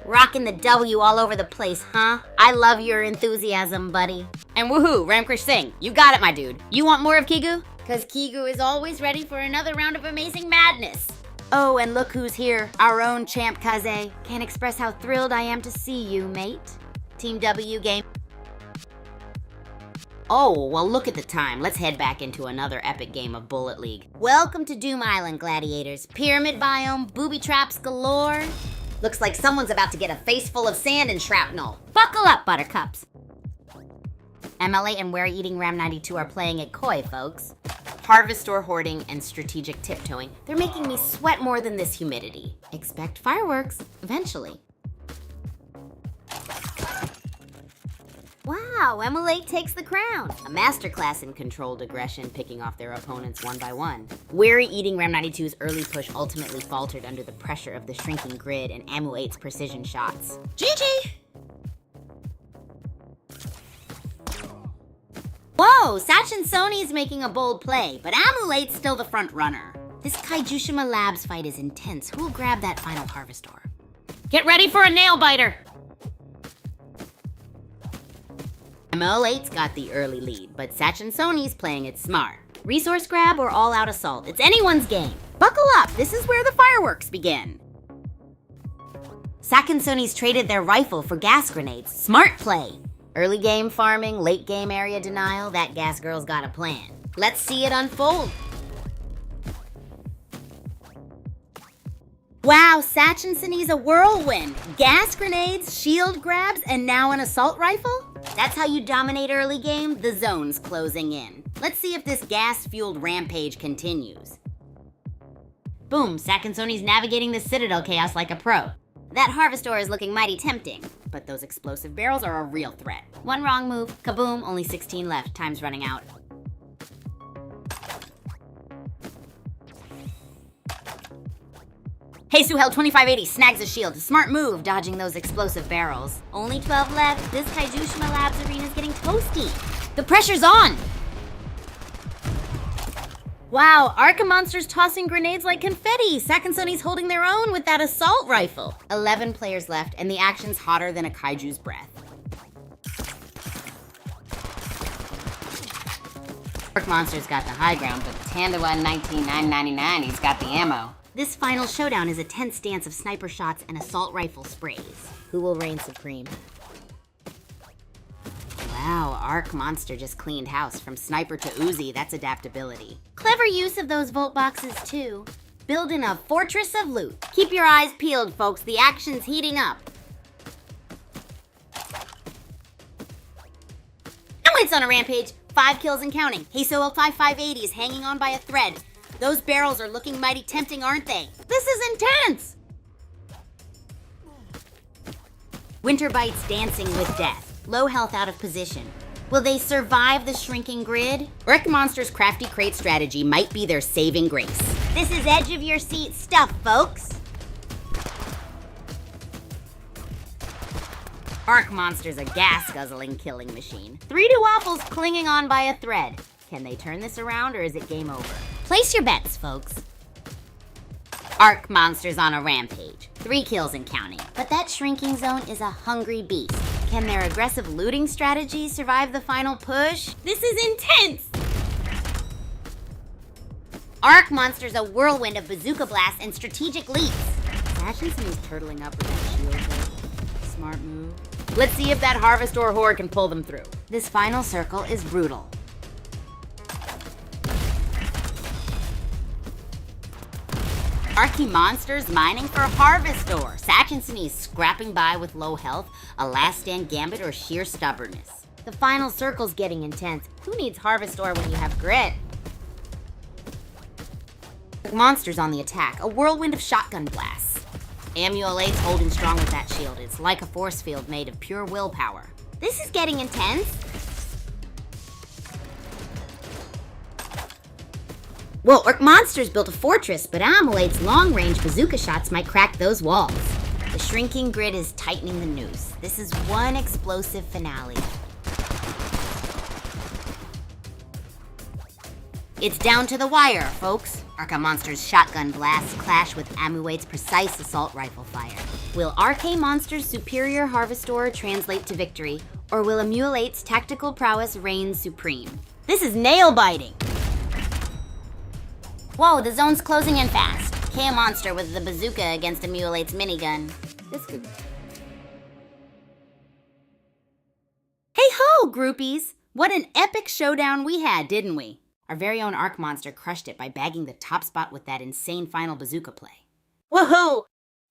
Rocking the W all over the place, huh? I love your enthusiasm, buddy. And woohoo, Ramkrish Singh, you got it, my dude. You want more of Kigu? Cause Kigu is always ready for another round of amazing madness. Oh, and look who's here, our own Champ Kaze. Can't express how thrilled I am to see you, mate. Team W game. Oh, well look at the time. Let's head back into another epic game of Bullet League. Welcome to Doom Island, gladiators. Pyramid biome, booby traps galore. Looks like someone's about to get a face full of sand and shrapnel. Buckle up, buttercups. MLA and Where Eating Ram 92 are playing it coy, folks. Harvestor hoarding and strategic tiptoeing. They're making me sweat more than this humidity. Expect fireworks, eventually. Wow, MLA takes the crown. A masterclass in controlled aggression, picking off their opponents one by one. Weary Eating Ram 92's early push ultimately faltered under the pressure of the shrinking grid and Amu8's precision shots. GG! Whoa, Sachin Sony's making a bold play, but Amu8's still the front runner. This Kaijushima Labs fight is intense. Who'll grab that final Harvestor? Get ready for a nail biter! ML8's got the early lead, but Sachin Sony's playing it smart. Resource grab or all-out assault, it's anyone's game. Buckle up, this is where the fireworks begin. Sakansoni's traded their rifle for gas grenades. Smart play. Early game farming, late game area denial, that gas girl's got a plan. Let's see it unfold. Wow, Sakansoni's a whirlwind. Gas grenades, shield grabs, and now an assault rifle? That's how you dominate early game? The zone's closing in. Let's see if this gas-fueled rampage continues. Boom, Sakansoni's navigating the Citadel chaos like a pro. That Harvestor is looking mighty tempting, but those explosive barrels are a real threat. One wrong move, kaboom, only 16 left, time's running out. Hey, Suhel 2580 snags a shield. Smart move, dodging those explosive barrels. Only 12 left. This Kaijushima Labs arena's getting toasty. The pressure's on! Wow, Arca Monster's tossing grenades like confetti. Sakansoni's holding their own with that assault rifle. 11 players left, and the action's hotter than a kaiju's breath. Arca Monster's got the high ground, but Tandawa 19999, he's got the ammo. This final showdown is a tense dance of sniper shots and assault rifle sprays. Who will reign supreme? Wow, Arc Monster just cleaned house. From sniper to Uzi, that's adaptability. Clever use of those Volt boxes too. Building a fortress of loot. Keep your eyes peeled, folks. The action's heating up. It's on a rampage. 5 kills and counting. Heiso 5580 is hanging on by a thread. Those barrels are looking mighty tempting, aren't they? This is intense! Winter Bites dancing with death. Low health out of position. Will they survive the shrinking grid? Wreck Monster's crafty crate strategy might be their saving grace. This is edge of your seat stuff, folks. Arc Monster's a gas-guzzling killing machine. 3-2 waffles clinging on by a thread. Can they turn this around or is it game over? Place your bets, folks. Arc Monster's on a rampage. 3 kills and counting. But that shrinking zone is a hungry beast. Can their aggressive looting strategy survive the final push? This is intense! Arc Monster's a whirlwind of bazooka blasts and strategic leaps. Sachinson is turtling up with that shield hit. Smart move. Let's see if that Harvestor horde can pull them through. This final circle is brutal. Archy Monsters mining for Harvestor. Sachinson scrapping by with low health, a last stand gambit, or sheer stubbornness. The final circle's getting intense. Who needs Harvestor when you have grit? Monsters on the attack, a whirlwind of shotgun blasts. Amulet's holding strong with that shield. It's like a force field made of pure willpower. This is getting intense. Well, Orc Monsters built a fortress, but Amulet's long-range bazooka shots might crack those walls. The shrinking grid is tightening the noose. This is one explosive finale. It's down to the wire, folks. Arca Monster's shotgun blasts clash with Amulet's precise assault rifle fire. Will Arca Monster's superior Harvestor translate to victory, or will Amulet's tactical prowess reign supreme? This is nail-biting! Whoa, the zone's closing in fast. K Monster with the bazooka against Amulet's minigun. This could... Hey-ho, groupies! What an epic showdown we had, didn't we? Our very own Arc Monster crushed it by bagging the top spot with that insane final bazooka play. Woohoo!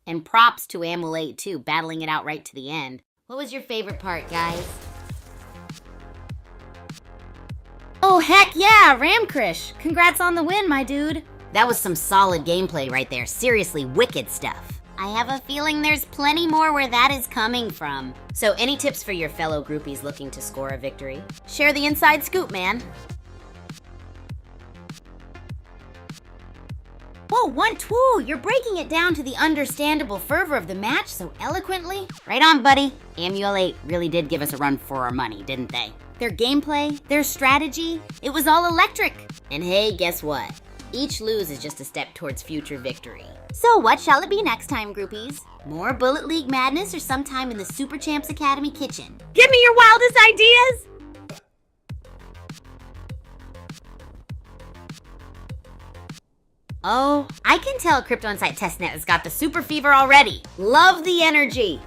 And props to Amulet, too, battling it out right to the end. What was your favorite part, guys? Oh, heck yeah, Ramkrish! Congrats on the win, my dude. That was some solid gameplay right there. Seriously, wicked stuff. I have a feeling there's plenty more where that is coming from. So any tips for your fellow groupies looking to score a victory? Share the inside scoop, man. Whoa, 1-2! You're breaking it down to the understandable fervor of the match so eloquently. Right on, buddy. Amulet really did give us a run for our money, didn't they? Their gameplay, their strategy, it was all electric. And hey, guess what? Each lose is just a step towards future victory. So what shall it be next time, groupies? More Bullet League madness or sometime in the Super Champs Academy kitchen? Give me your wildest ideas! Oh, I can tell Crypto Insight Testnet has got the super fever already. Love the energy.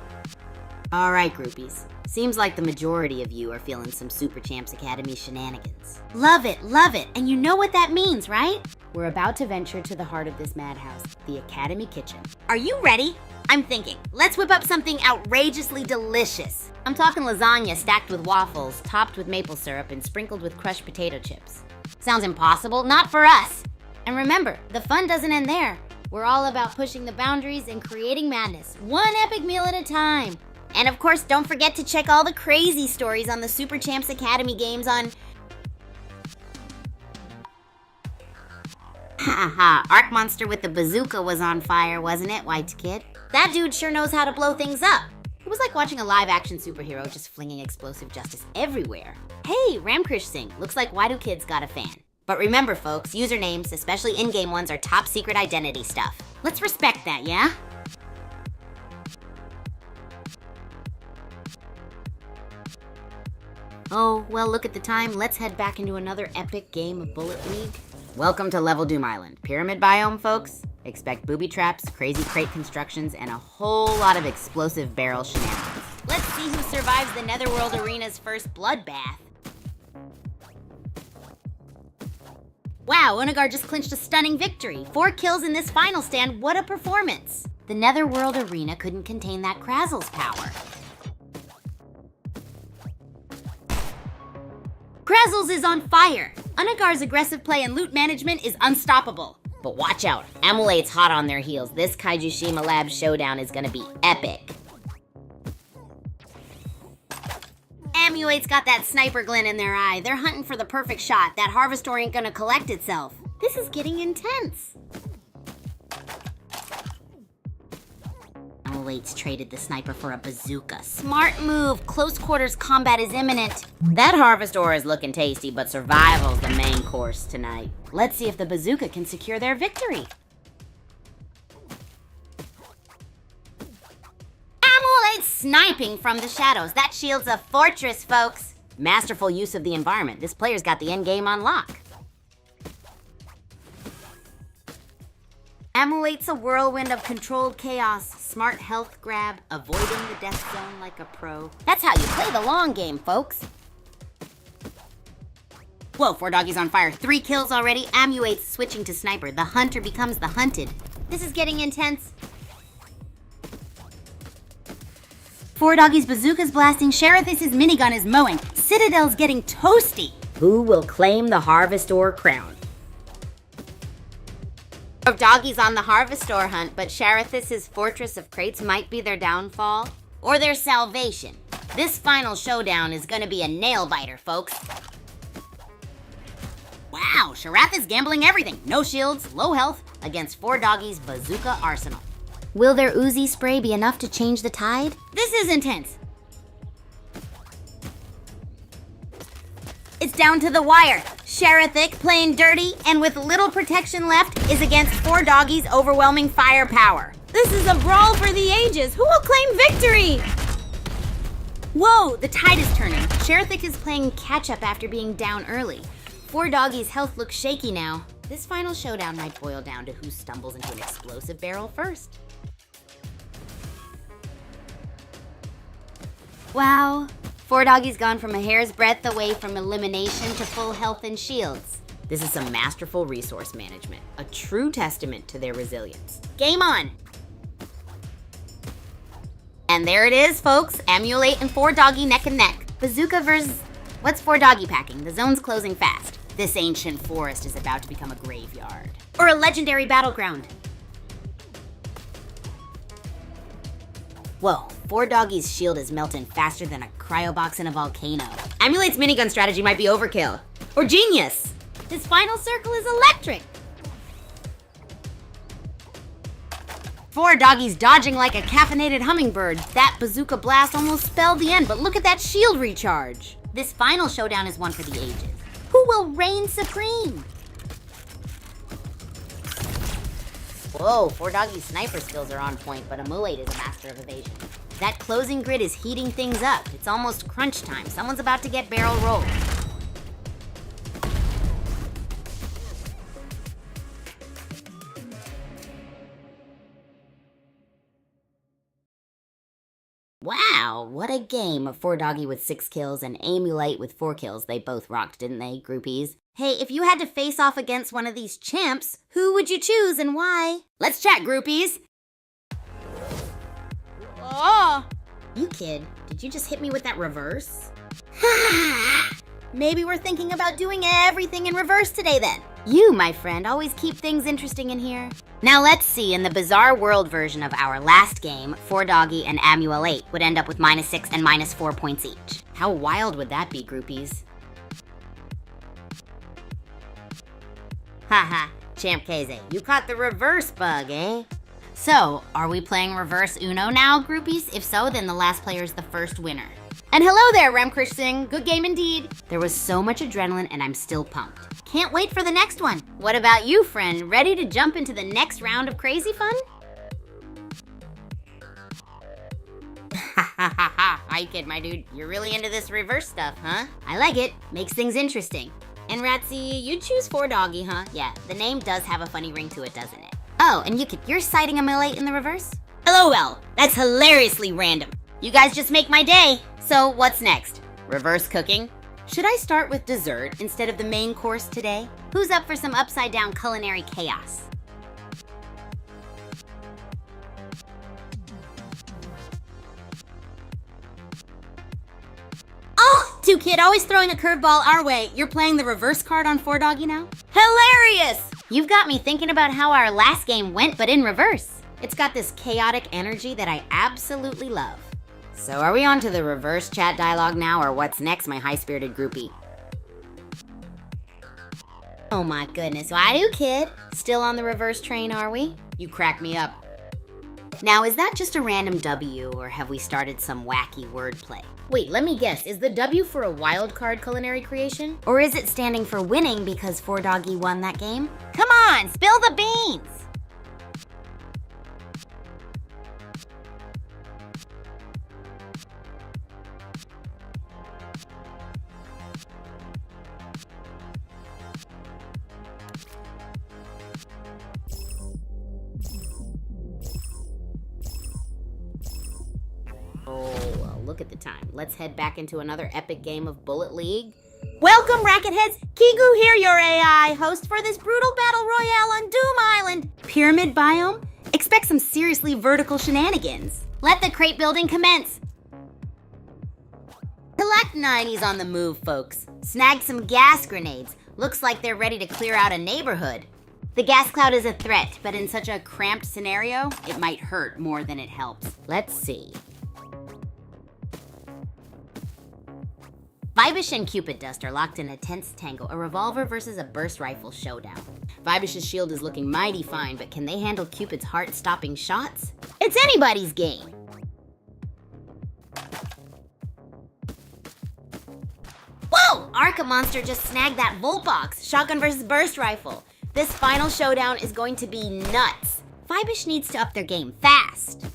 All right, groupies. Seems like the majority of you are feeling some Super Champs Academy shenanigans. Love it, and you know what that means, right? We're about to venture to the heart of this madhouse, the Academy Kitchen. Are you ready? I'm thinking, let's whip up something outrageously delicious. I'm talking lasagna stacked with waffles, topped with maple syrup, and sprinkled with crushed potato chips. Sounds impossible, not for us. And remember, the fun doesn't end there. We're all about pushing the boundaries and creating madness, one epic meal at a time. And of course, don't forget to check all the crazy stories on the Super Champs Academy games on... Haha, Arc Monster with the bazooka was on fire, wasn't it, White Kid? That dude sure knows how to blow things up. It was like watching a live-action superhero just flinging explosive justice everywhere. Hey, Ramkrish Singh, looks like Why Do Kids got a fan. But remember, folks, usernames, especially in-game ones, are top secret identity stuff. Let's respect that, yeah? Oh, well, look at the time. Let's head back into another epic game of Bullet League. Welcome to Level Doom Island. Pyramid biome, folks. Expect booby traps, crazy crate constructions, and a whole lot of explosive barrel shenanigans. Let's see who survives the Netherworld Arena's first bloodbath. Wow, Onagar just clinched a stunning victory. 4 kills in this final stand, what a performance. The Netherworld Arena couldn't contain that Krazzle's power. Krazzles is on fire. Onagar's aggressive play and loot management is unstoppable. But watch out, Amulate's hot on their heels. This Kaiju Shima Lab showdown is gonna be epic. Amulate's got that sniper glint in their eye. They're hunting for the perfect shot. That Harvestor ain't gonna collect itself. This is getting intense. Amulate's traded the sniper for a bazooka. Smart move. Close quarters combat is imminent. That Harvestor is looking tasty, but survival's the main course tonight. Let's see if the bazooka can secure their victory. Amulate's sniping from the shadows. That shield's a fortress, folks. Masterful use of the environment. This player's got the end game on lock. Amulate's a whirlwind of controlled chaos. Smart health grab, avoiding the death zone like a pro. That's how you play the long game, folks. Whoa, 4 doggies on fire. 3 kills already. Amulate's switching to sniper. The hunter becomes the hunted. This is getting intense. 4 doggies bazooka's blasting. Sherithis' minigun is mowing. Citadel's getting toasty. Who will claim the Harvestor crown? Of doggies on the Harvestor hunt, but Sherithis' fortress of crates might be their downfall or their salvation. This final showdown is gonna be a nail-biter, folks. Wow, Sharath is gambling everything. No shields, low health, against 4 doggies bazooka arsenal. Will their Uzi spray be enough to change the tide? This is intense. It's down to the wire. Sherathic, playing dirty and with little protection left, is against 4 doggies' overwhelming firepower. This is a brawl for the ages. Who will claim victory? Whoa, the tide is turning. Sherathic is playing catch-up after being down early. 4 doggies' health looks shaky now. This final showdown might boil down to who stumbles into an explosive barrel first. Wow. 4 doggies gone from a hair's breadth away from elimination to full health and shields. This is some masterful resource management, a true testament to their resilience. Game on! And there it is, folks. Amulate and 4 doggy neck and neck. Bazooka versus... What's 4 doggy packing? The zone's closing fast. This ancient forest is about to become a graveyard. Or a legendary battleground. Whoa, 4 doggies' shield is melting faster than a cryobox in a volcano. Amulate's minigun strategy might be overkill. Or genius! His final circle is electric! 4 doggies dodging like a caffeinated hummingbird. That bazooka blast almost spelled the end, but look at that shield recharge. This final showdown is one for the ages. Who will reign supreme? Whoa, 4 doggies' sniper skills are on point, but Amulate is a master of evasion. That closing grid is heating things up. It's almost crunch time. Someone's about to get barrel rolled. Wow, what a game. A 4-doggy with 6 kills and Amulite with 4 kills. They both rocked, didn't they, groupies? Hey, if you had to face off against one of these champs, who would you choose and why? Let's chat, groupies. Oh! You kid, did you just hit me with that reverse? Maybe we're thinking about doing everything in reverse today then. You, my friend, always keep things interesting in here. Now let's see, in the Bizarre World version of our last game, 4-doggy and Amulate would end up with -6 and -4 points each. How wild would that be, groupies? Haha, Champ KZ, you caught the reverse bug, eh? So, are we playing reverse Uno now, groupies? If so, then the last player is the first winner. And hello there, Remkrish Singh. Good game indeed. There was so much adrenaline and I'm still pumped. Can't wait for the next one. What about you, friend? Ready to jump into the next round of crazy fun? Ha ha ha ha. I kid, my dude. You're really into this reverse stuff, huh? I like it. Makes things interesting. And Ratsy, you choose 4-doggy, huh? Yeah, the name does have a funny ring to it, doesn't it? Oh, and you're citing Amulate in the reverse? LOL, that's hilariously random. You guys just make my day. So what's next? Reverse cooking? Should I start with dessert instead of the main course today? Who's up for some upside down culinary chaos? Oh, 2Kid, always throwing a curveball our way. You're playing the reverse card on 4-doggy now? Hilarious! You've got me thinking about how our last game went, but in reverse. It's got this chaotic energy that I absolutely love. So are we on to the reverse chat dialogue now, or what's next, my high-spirited groupie? Oh my goodness, why do, kid? Still on the reverse train, are we? You crack me up. Now, is that just a random W, or have we started some wacky wordplay? Wait, let me guess, is the W for a wild card culinary creation? Or is it standing for winning because 4-doggy won that game? Come on, spill the beans! Oh, well, look at the time. Let's head back into another epic game of Bullet League. Welcome, Racket Heads! Kigu here, your AI, host for this brutal battle royale on Doom Island. Pyramid biome? Expect some seriously vertical shenanigans. Let the crate building commence! Collect 90s on the move, folks. Snag some gas grenades. Looks like they're ready to clear out a neighborhood. The gas cloud is a threat, but in such a cramped scenario, it might hurt more than it helps. Let's see. Vibish and Cupid Dust are locked in a tense tangle, a revolver versus a burst rifle showdown. Vibish's shield is looking mighty fine, but can they handle Cupid's heart-stopping shots? It's anybody's game! Whoa! Arca Monster just snagged that Volt Box, shotgun versus burst rifle. This final showdown is going to be nuts. Vibish needs to up their game fast.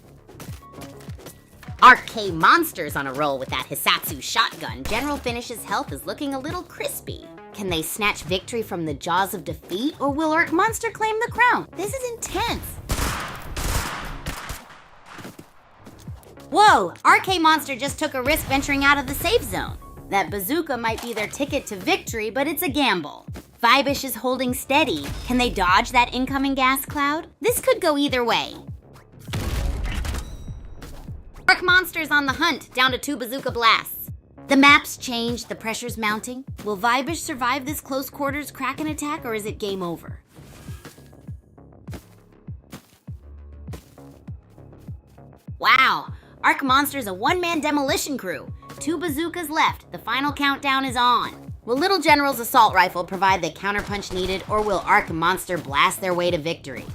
RK Monster's on a roll with that Hisatsu shotgun. General Finish's health is looking a little crispy. Can they snatch victory from the jaws of defeat, or will Arc Monster claim the crown? This is intense. Whoa! RK Monster just took a risk venturing out of the safe zone. That bazooka might be their ticket to victory, but it's a gamble. Vibish is holding steady. Can they dodge that incoming gas cloud? This could go either way. Arc Monster's on the hunt, down to 2 bazooka blasts. The map's changed, the pressure's mounting. Will Vibish survive this close quarters Kraken attack, or is it game over? Wow, Arc Monster's a one-man demolition crew. 2 bazookas left, the final countdown is on. Will Little General's assault rifle provide the counterpunch needed, or will Arc Monster blast their way to victory?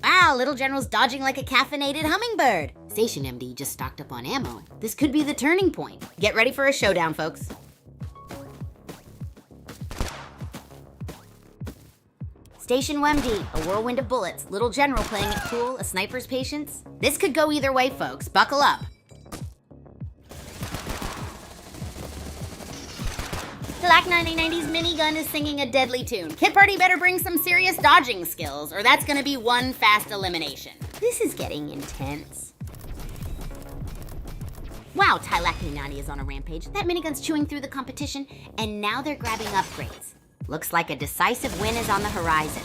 Wow, Little General's dodging like a caffeinated hummingbird. Station MD just stocked up on ammo. This could be the turning point. Get ready for a showdown, folks. Station MD, a whirlwind of bullets. Little General playing it cool, a sniper's patience. This could go either way, folks. Buckle up. Tilak 1990's minigun is singing a deadly tune. Kid Party better bring some serious dodging skills, or that's gonna be one fast elimination. This is getting intense. Wow, Tilak 1990 is on a rampage. That minigun's chewing through the competition, and now they're grabbing upgrades. Looks like a decisive win is on the horizon.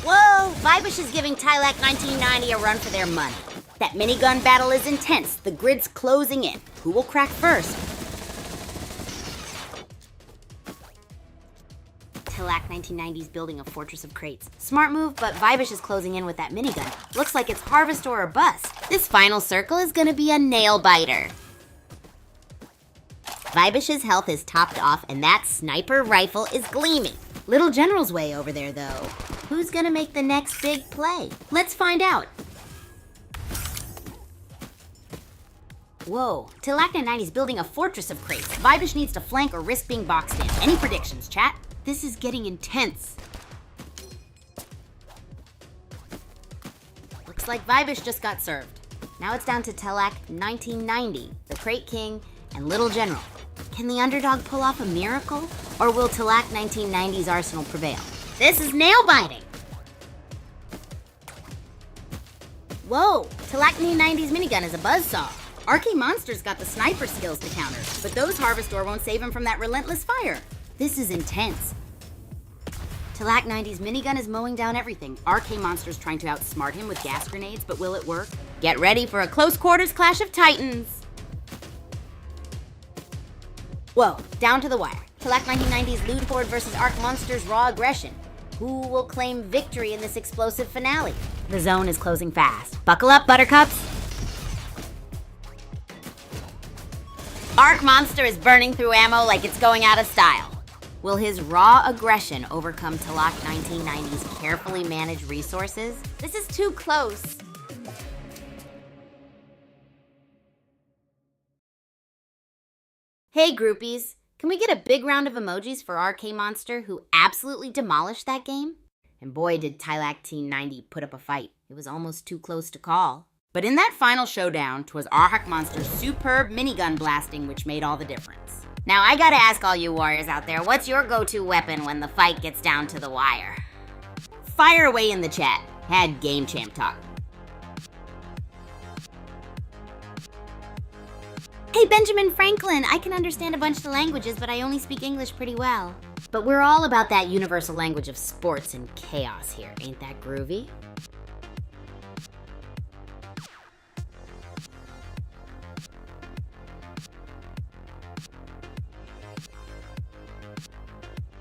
Whoa! Vibush is giving Tilak 1990 a run for their money. That minigun battle is intense. The grid's closing in. Who will crack first? Tilak 1990's building a fortress of crates. Smart move, but Vibush is closing in with that minigun. Looks like it's harvest or bust. This final circle is gonna be a nail biter. Vibush's health is topped off, and that sniper rifle is gleaming. Little General's way over there, though. Who's gonna make the next big play? Let's find out. Whoa, Tilak 1990's building a fortress of crates. Vibush needs to flank or risk being boxed in. Any predictions, chat? This is getting intense. Looks like Vibush just got served. Now it's down to Tilak 1990, the Crate King, and Little General. Can the underdog pull off a miracle? Or will Tilak 1990's arsenal prevail? This is nail-biting! Whoa, Tilak 1990's minigun is a buzzsaw. Arcane Monster's got the sniper skills to counter, but those Harvestor won't save him from that relentless fire. This is intense. Tilak 90's minigun is mowing down everything. Arcane Monster's trying to outsmart him with gas grenades, but will it work? Get ready for a close quarters clash of titans. Whoa, down to the wire. Tilak 1990's Loot Horde versus Arc Monster's raw aggression. Who will claim victory in this explosive finale? The zone is closing fast. Buckle up, Buttercups. Arc Monster is burning through ammo like it's going out of style. Will his raw aggression overcome Tilak 1990's carefully managed resources? This is too close. Hey groupies, can we get a big round of emojis for Arcane Monster who absolutely demolished that game? And boy did Tilak 1990 put up a fight. It was almost too close to call. But in that final showdown, 'twas Arc Monster's superb minigun blasting which made all the difference. Now I gotta ask all you warriors out there, what's your go-to weapon when the fight gets down to the wire? Fire away in the chat. Had Game Champ talk. Hey Benjamin Franklin, I can understand a bunch of languages, but I only speak English pretty well. But we're all about that universal language of sports and chaos here, ain't that groovy?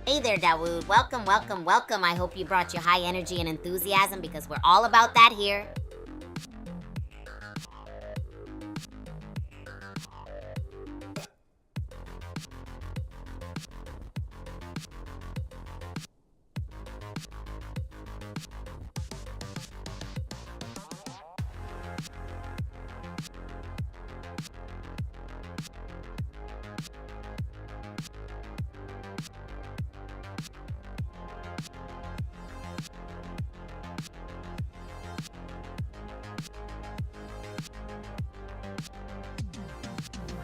Hey there, Dawood. Welcome, welcome, welcome. I hope you brought your high energy and enthusiasm because we're all about that here.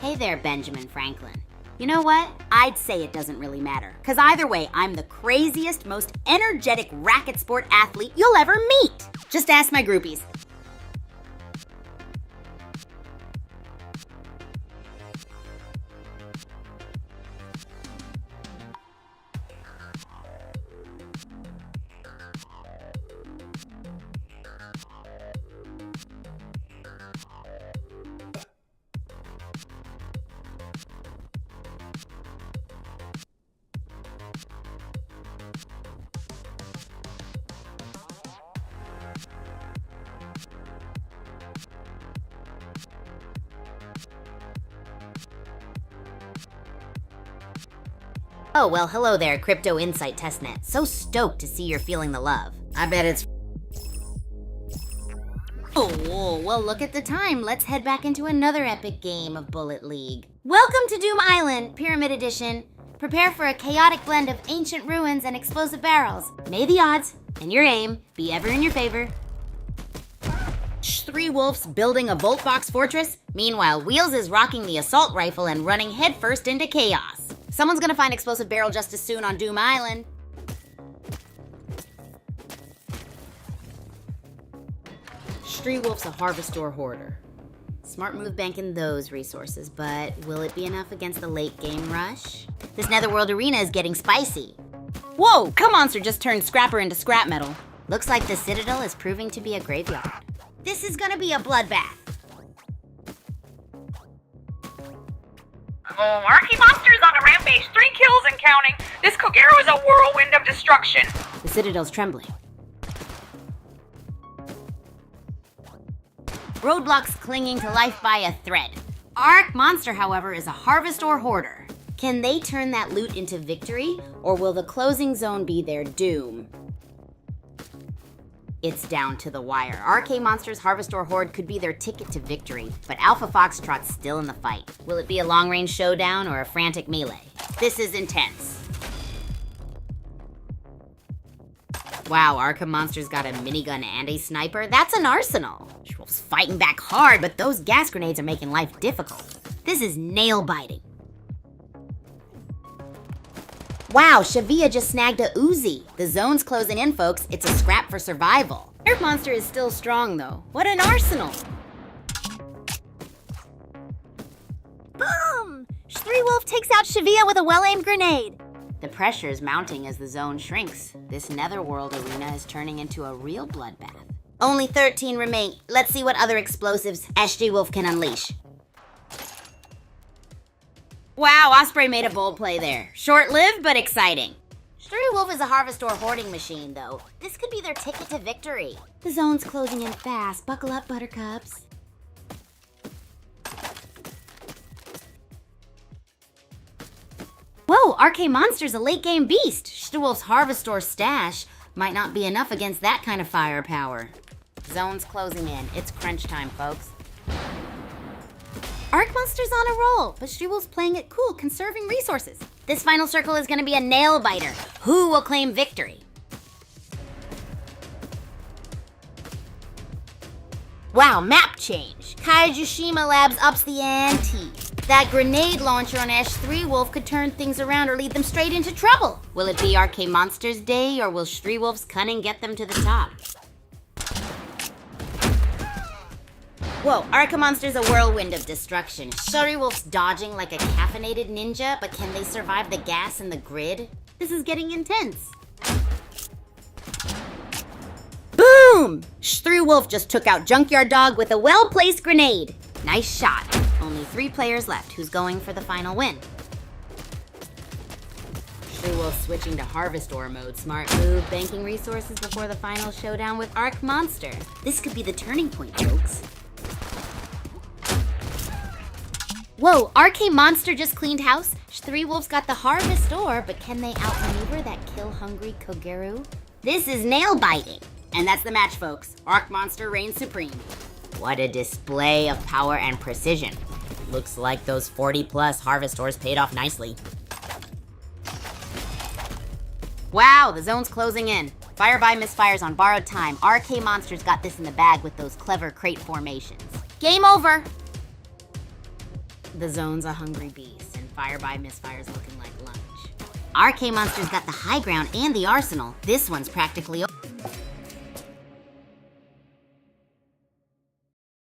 Hey there, Benjamin Franklin. You know what? I'd say it doesn't really matter. Because either way, I'm the craziest, most energetic racket sport athlete you'll ever meet. Just ask my groupies. Oh, well, hello there, Crypto Insight Testnet. So stoked to see you're feeling the love. I bet it's... Oh, well, look at the time. Let's head back into another epic game of Bullet League. Welcome to Doom Island, Pyramid Edition. Prepare for a chaotic blend of ancient ruins and explosive barrels. May the odds and your aim be ever in your favor. Three Wolves building a Volt Box fortress. Meanwhile, Wheels is rocking the assault rifle and running headfirst into chaos. Someone's gonna find explosive barrel just as soon on Doom Island. Three Wolf's a harvestor hoarder. Smart move banking those resources, but will it be enough against the late game rush? This Netherworld arena is getting spicy. Whoa, Monster just turned Scrapper into scrap metal. Looks like the Citadel is proving to be a graveyard. This is gonna be a bloodbath. Oh, Monster's on a rampage, 3 kills and counting. This Kogero is a whirlwind of destruction. The Citadel's trembling. Roadblocks clinging to life by a thread. Monster, however, is a harvestor hoarder. Can they turn that loot into victory, or will the closing zone be their doom? It's down to the wire. Monster's harvestor horde could be their ticket to victory, but Alpha Foxtrot's still in the fight. Will it be a long-range showdown or a frantic melee? This is intense. Wow, Monster's got a minigun and a sniper? That's an arsenal. Wolf's fighting back hard, but those gas grenades are making life difficult. This is nail-biting. Wow, Shavia just snagged a Uzi. The zone's closing in, folks. It's a scrap for survival. Monster is still strong, though. What an arsenal! Boom! Three Wolf takes out Shavia with a well-aimed grenade. The pressure is mounting as the zone shrinks. This Netherworld arena is turning into a real bloodbath. Only 13 remain. Let's see what other explosives SG Wolf can unleash. Wow, Osprey made a bold play there. Short-lived, but exciting. Three Wolf is a harvestor hoarding machine, though. This could be their ticket to victory. The zone's closing in fast. Buckle up, buttercups. Whoa, Monster's a late-game beast. Wolf's harvestor stash might not be enough against that kind of firepower. Zone's closing in. It's crunch time, folks. Monster's on a roll, but Wolf's playing it cool, conserving resources. This final circle is going to be a nail-biter. Who will claim victory? Wow, map change. Kaijushima Labs ups the ante. That grenade launcher on Three Wolf could turn things around or lead them straight into trouble. Will it be Monster's day, or will Three Wolf's cunning get them to the top? Whoa, Monster's a whirlwind of destruction. Three Wolf's dodging like a caffeinated ninja, but can they survive the gas and the grid? This is getting intense. Boom! Three Wolf just took out Junkyard Dog with a well-placed grenade. Nice shot. Only 3 players left. Who's going for the final win? Three Wolf switching to harvestor mode. Smart move, banking resources before the final showdown with Monster. This could be the turning point, folks. Whoa, Monster just cleaned house. Three Wolves got the harvestor, but can they outmaneuver that kill-hungry Kogero? This is nail-biting. And that's the match, folks. Monster reigns supreme. What a display of power and precision. Looks like those 40-plus harvestors paid off nicely. Wow, the zone's closing in. Fire by misfires on borrowed time. Monster's got this in the bag with those clever crate formations. Game over! The zone's a hungry beast, and fire by misfire's looking like lunch. Monster's got the high ground and the arsenal. This one's practically over.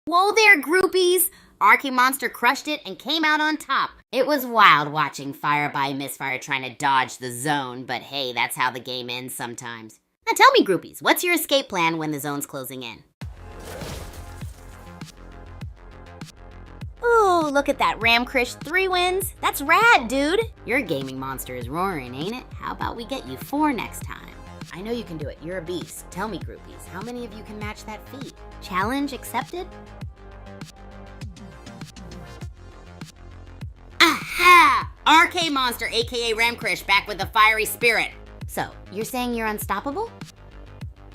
Whoa there, groupies! Monster crushed it and came out on top. It was wild watching fire by misfire trying to dodge the zone, but hey, that's how the game ends sometimes. Now tell me, groupies, what's your escape plan when the zone's closing in? Ooh, look at that, Ramkrish 3 wins. That's rad, dude. Your gaming monster is roaring, ain't it? How about we get you 4 next time? I know you can do it. You're a beast. Tell me, groupies, how many of you can match that feat? Challenge accepted? Aha! Monster, aka Ramkrish, back with the fiery spirit. So, you're saying you're unstoppable?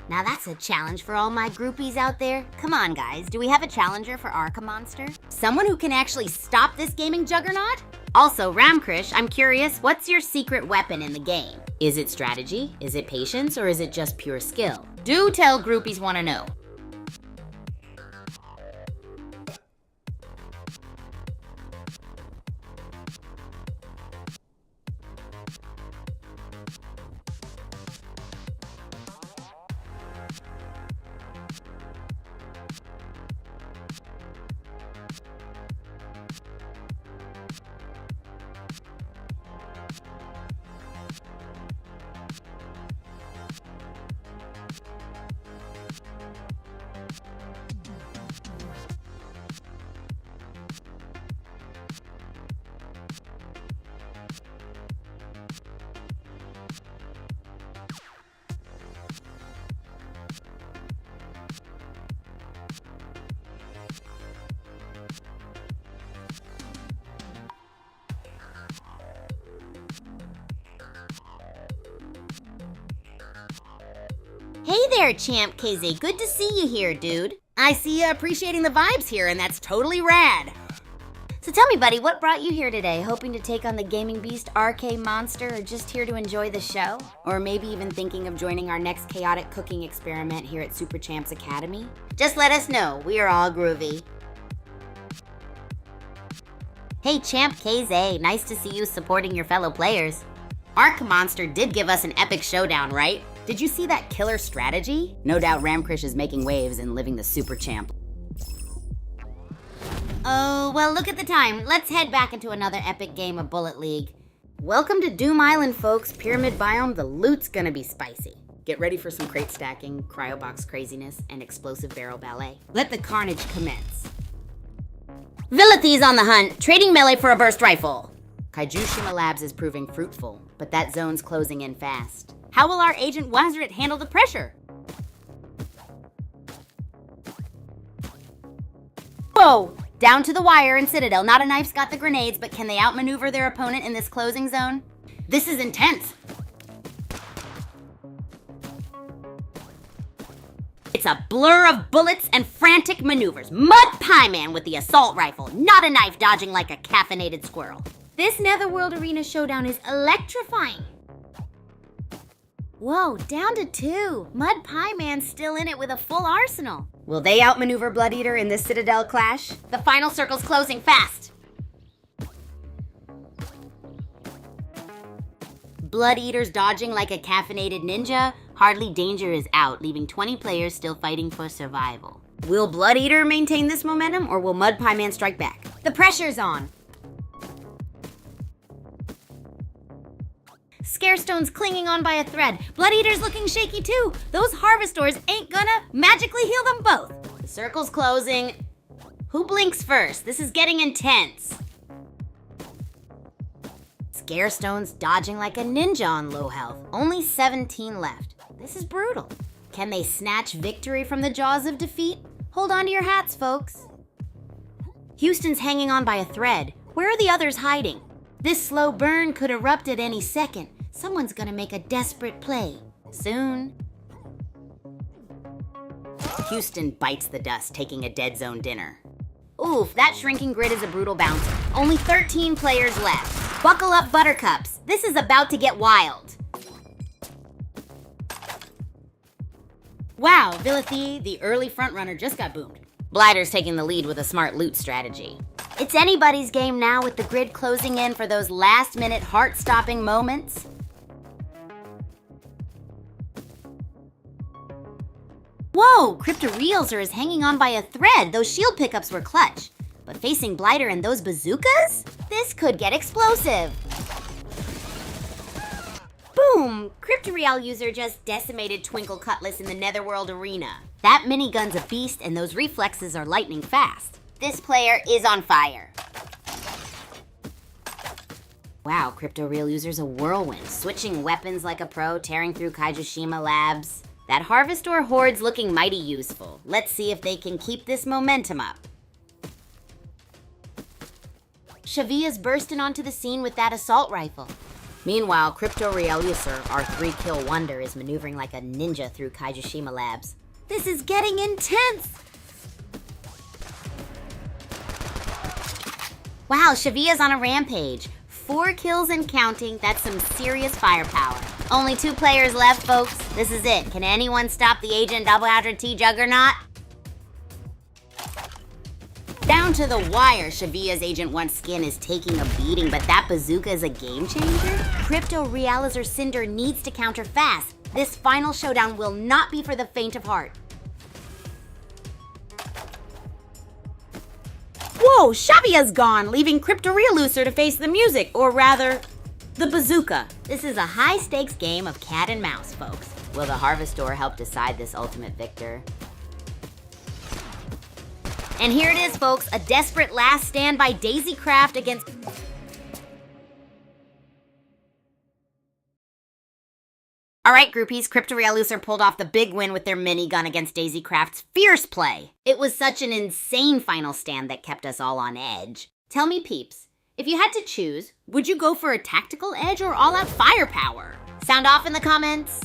Now that's a challenge for all my groupies out there. Come on, guys. Do we have a challenger for Monster? Someone who can actually stop this gaming juggernaut? Also, Ramkrish, I'm curious, what's your secret weapon in the game? Is it strategy? Is it patience? Or is it just pure skill? Do tell groupies want to know. there, Champ KZ. Good to see you here, dude. I see you appreciating the vibes here, and that's totally rad. So tell me, buddy, what brought you here today? Hoping to take on the gaming beast RK Monster, or just here to enjoy the show? Or maybe even thinking of joining our next chaotic cooking experiment here at Super Champs Academy? Just let us know. We are all groovy. Hey, Champ KZ. Nice to see you supporting your fellow players. RK Monster did give us an epic showdown, right? Did you see that killer strategy? No doubt Ramkrish is making waves and living the Super Champ. Oh, well, look at the time. Let's head back into another epic game of Bullet League. Welcome to Doom Island, folks. Pyramid biome, the loot's gonna be spicy. Get ready for some crate stacking, cryobox craziness, and explosive barrel ballet. Let the carnage commence. Villathy's on the hunt, trading melee for a burst rifle. Kaiju Shima Labs is proving fruitful, but that zone's closing in fast. How will our agent Wazrit handle the pressure? Whoa! Down to the wire in Citadel. Not a knife's got the grenades, but can they outmaneuver their opponent in this closing zone? This is intense. It's a blur of bullets and frantic maneuvers. Mud Pie Man with the assault rifle, not a knife dodging like a caffeinated squirrel. This Netherworld Arena showdown is electrifying. Whoa, down to 2. Mud Pie Man's still in it with a full arsenal. Will they outmaneuver Blood Eater in this Citadel clash? The final circle's closing fast. Blood Eater's dodging like a caffeinated ninja. Hardly danger is out, leaving 20 players still fighting for survival. Will Blood Eater maintain this momentum, or will Mud Pie Man strike back? The pressure's on. Scarestone's clinging on by a thread. Blood Eater's looking shaky too. Those Harvestors ain't gonna magically heal them both. The circle's closing. Who blinks first? This is getting intense. Scarestone's dodging like a ninja on low health. Only 17 left. This is brutal. Can they snatch victory from the jaws of defeat? Hold on to your hats, folks. Houston's hanging on by a thread. Where are the others hiding? This slow burn could erupt at any second. Someone's gonna make a desperate play. Soon. Houston bites the dust, taking a dead zone dinner. Oof, that shrinking grid is a brutal bouncer. Only 13 players left. Buckle up, Buttercups. This is about to get wild. Wow, Villathy, the early frontrunner, just got boomed. Blighter's taking the lead with a smart loot strategy. It's anybody's game now with the grid closing in for those last-minute heart-stopping moments. Whoa, Cryptorealzer is hanging on by a thread. Those shield pickups were clutch. But facing Blighter and those bazookas? This could get explosive. Boom! Cryptoreal user just decimated Twinkle Cutlass in the Netherworld Arena. That minigun's a beast and those reflexes are lightning fast. This player is on fire. Wow, Cryptoreal user's a whirlwind, switching weapons like a pro, tearing through Kaiju Shima Labs. That Harvestor horde's looking mighty useful. Let's see if they can keep this momentum up. Shavia's bursting onto the scene with that assault rifle. Meanwhile, Cryptoreal user, our 3-kill wonder, is maneuvering like a ninja through Kaiju Shima Labs. This is getting intense! Wow, Shavia's on a rampage. 4 kills and counting. That's some serious firepower. Only 2 players left, folks. This is it. Can anyone stop the Agent Double Hadra T Juggernaut? Down to the wire, Shavia's Agent 1 skin is taking a beating, but that bazooka is a game changer? Cryptorealizer Cinder needs to counter fast. This final showdown will not be for the faint of heart. Whoa, Shavia's gone, leaving Cryptorealucer to face the music, or rather, the bazooka. This is a high-stakes game of cat and mouse, folks. Will the Harvestor help decide this ultimate victor? And here it is, folks, a desperate last stand by Daisy Craft against... Alright, groupies, Cryptorealucer pulled off the big win with their minigun against Daisy Craft's fierce play. It was such an insane final stand that kept us all on edge. Tell me, peeps, if you had to choose, would you go for a tactical edge or all-out firepower? Sound off in the comments.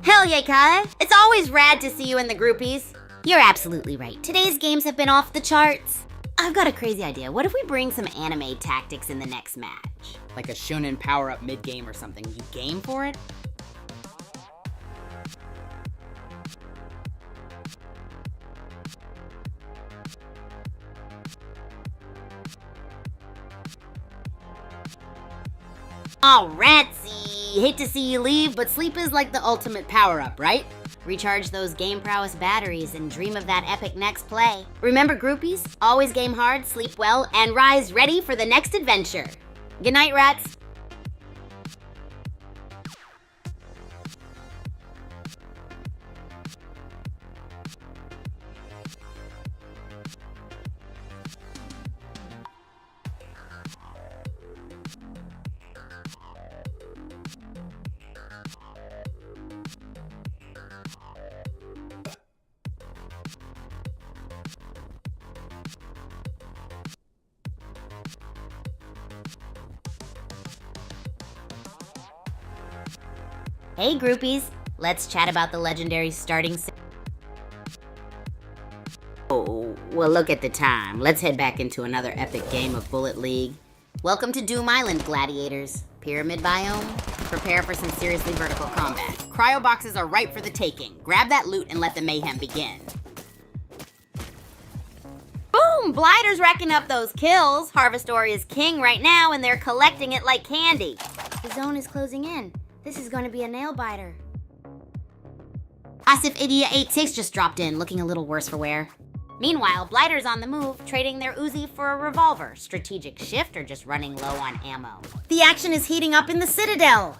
Hell yeah, Kai! It's always rad to see you in the groupies. You're absolutely right. Today's games have been off the charts. I've got a crazy idea. What if we bring some anime tactics in the next match? Like a shonen power-up mid-game or something. You game for it? Oh, Ratsy! Hate to see you leave, but sleep is like the ultimate power-up, right? Recharge those game prowess batteries and dream of that epic next play. Remember, groupies, always game hard, sleep well, and rise ready for the next adventure. Good night, rats. Hey, groupies. Let's chat about the legendary starting. Oh, well, look at the time. Let's head back into another epic game of Bullet League. Welcome to Doom Island, gladiators. Pyramid biome? Prepare for some seriously vertical combat. Cryo boxes are ripe for the taking. Grab that loot and let the mayhem begin. Boom! Blighter's racking up those kills. Harvestor is king right now, and they're collecting it like candy. The zone is closing in. This is going to be a nail biter. Asif Idia 86 just dropped in, looking a little worse for wear. Meanwhile, Blighter's on the move, trading their Uzi for a revolver. Strategic shift or just running low on ammo. The action is heating up in the Citadel.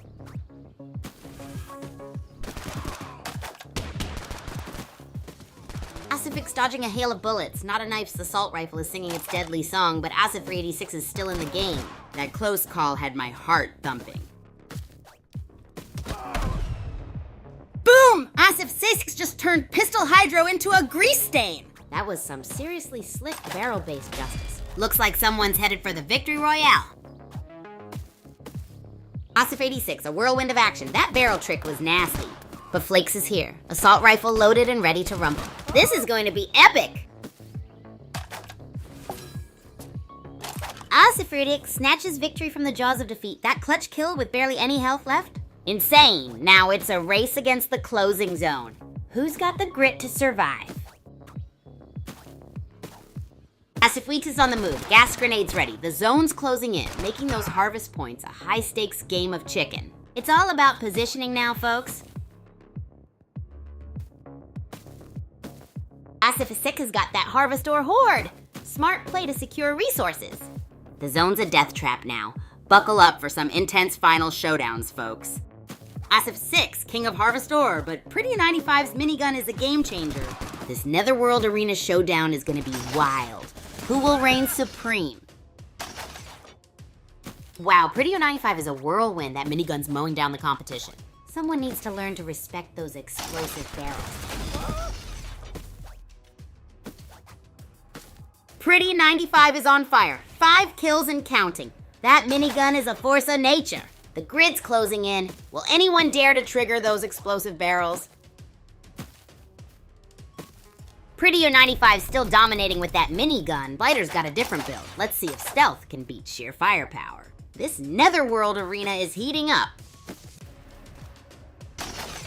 Asifik's dodging a hail of bullets. Not a knife's assault rifle is singing its deadly song, but Asif 86 is still in the game. That close call had my heart thumping. Boom! Asif 6 just turned Pistol Hydro into a grease stain. That was some seriously slick barrel-based justice. Looks like someone's headed for the victory royale. Asif 86, a whirlwind of action. That barrel trick was nasty. But Flakes is here. Assault rifle loaded and ready to rumble. This is going to be epic! Asif 86 snatches victory from the jaws of defeat. That clutch kill with barely any health left? Insane. Now it's a race against the closing zone. Who's got the grit to survive? Asif Weeks is on the move. Gas grenades ready. The zone's closing in, making those harvest points a high-stakes game of chicken. It's all about positioning now, folks. Asif Sik has got that Harvestor horde. Smart play to secure resources. The zone's a death trap now. Buckle up for some intense final showdowns, folks. Asif 6, king of Harvestor, but Pretty 95's minigun is a game changer. This Netherworld Arena showdown is going to be wild. Who will reign supreme? Wow, Pretty 95 is a whirlwind. That minigun's mowing down the competition. Someone needs to learn to respect those explosive barrels. Pretty 95 is on fire. 5 kills and counting. That minigun is a force of nature. The grid's closing in. Will anyone dare to trigger those explosive barrels? Pretty 95's still dominating with that minigun. Blighter's got a different build. Let's see if stealth can beat sheer firepower. This Netherworld arena is heating up.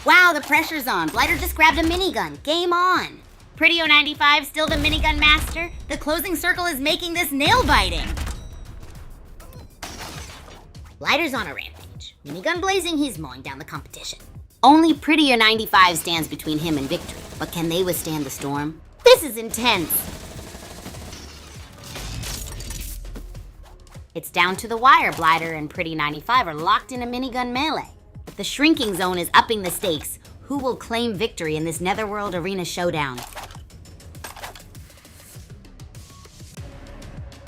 Wow, the pressure's on. Blighter just grabbed a minigun. Game on. Pretty 95 still the minigun master. The closing circle is making this nail-biting. Blighter's on a rampage. Minigun blazing, he's mowing down the competition. Only Pretty 95 stands between him and victory, but can they withstand the storm? This is intense. It's down to the wire. Blighter and Pretty 95 are locked in a minigun melee. The shrinking zone is upping the stakes. Who will claim victory in this Netherworld Arena showdown?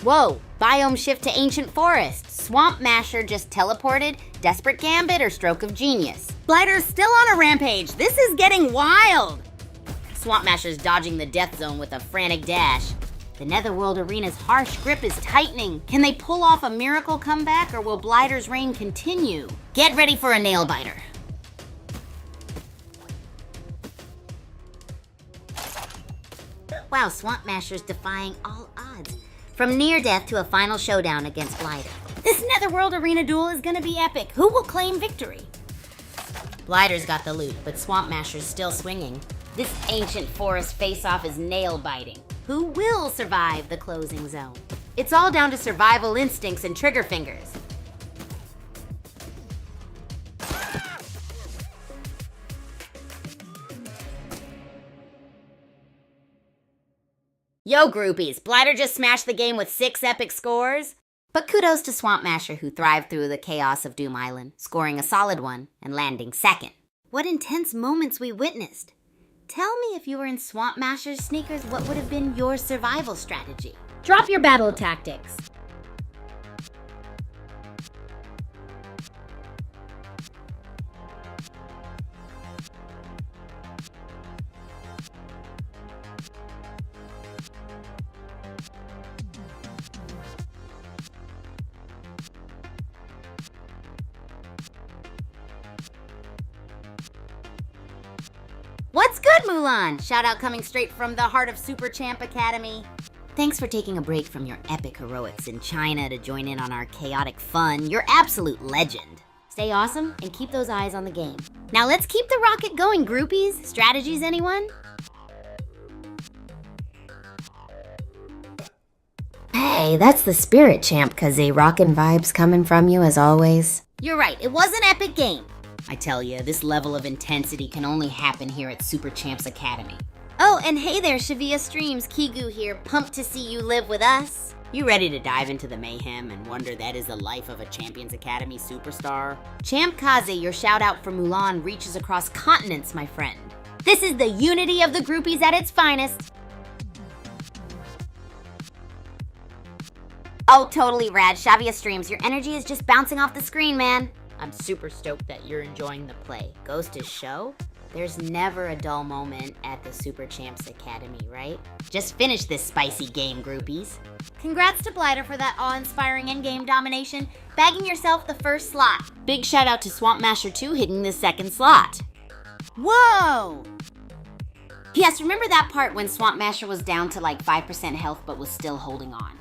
Whoa, biome shift to ancient forest. Swamp Masher just teleported. Desperate Gambit or stroke of genius? Blighter's still on a rampage. This is getting wild. Swamp Masher's dodging the death zone with a frantic dash. The Netherworld Arena's harsh grip is tightening. Can they pull off a miracle comeback, or will Blighter's reign continue? Get ready for a nail biter. Wow, Swamp Masher's defying all odds. From near death to a final showdown against Blighter. This Netherworld arena duel is gonna be epic. Who will claim victory? Blighter's got the loot, but Swamp Masher's still swinging. This ancient forest face-off is nail-biting. Who will survive the closing zone? It's all down to survival instincts and trigger fingers. Yo, groupies, Blighter just smashed the game with 6 epic scores. But kudos to Swamp Masher, who thrived through the chaos of Doom Island, scoring a solid one and landing second. What intense moments we witnessed. Tell me, if you were in Swamp Masher's sneakers, what would have been your survival strategy? Drop your battle tactics. What's good, Mulan? Shout out coming straight from the heart of Super Champ Academy. Thanks for taking a break from your epic heroics in China to join in on our chaotic fun. You're absolute legend. Stay awesome and keep those eyes on the game. Now let's keep the rocket going, groupies. Strategies, anyone? Hey, that's the spirit, Champ Kazi. Rockin' vibes coming from you as always. You're right, it was an epic game. I tell you, this level of intensity can only happen here at Super Champs Academy. Oh, and hey there, Shavia Streams, Kigu here, pumped to see you live with us. You ready to dive into the mayhem and wonder that is the life of a Champions Academy superstar? Champ Kaze, your shout out for Mulan reaches across continents, my friend. This is the unity of the groupies at its finest. Oh, totally rad. Shavia Streams, your energy is just bouncing off the screen, man. I'm super stoked that you're enjoying the play. Goes to show, there's never a dull moment at the Super Champs Academy, right? Just finish this spicy game, groupies. Congrats to Blighter for that awe-inspiring endgame domination, bagging yourself the first slot. Big shout out to Swamp Masher 2 hitting the second slot. Whoa! Yes, remember that part when Swamp Masher was down to like 5% health but was still holding on?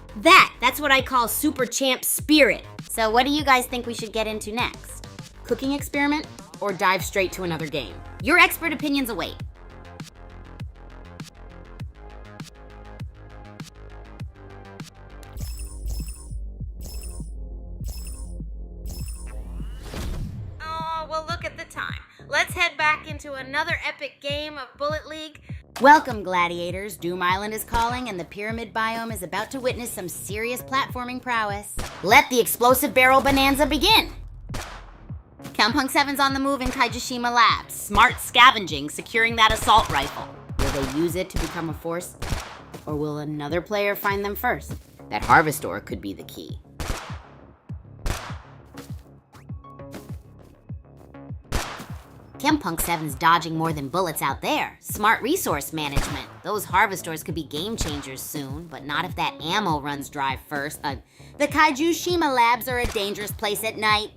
That's what I call Super Champ spirit. So what do you guys think we should get into next? Cooking experiment or dive straight to another game? Your expert opinions await. Oh, well, look at the time. Let's head back into another epic game of Bullet League. Welcome, gladiators. Doom Island is calling, and the Pyramid Biome is about to witness some serious platforming prowess. Let the explosive barrel bonanza begin! Cowpunk 7's on the move in Kaijishima Labs. Smart scavenging, securing that assault rifle. Will they use it to become a force? Or will another player find them first? That harvest ore could be the key. Cowpunk 7's dodging more than bullets out there. Smart resource management. Those harvestors could be game changers soon, but not if that ammo runs dry first. The Kaiju Shima Labs are a dangerous place at night.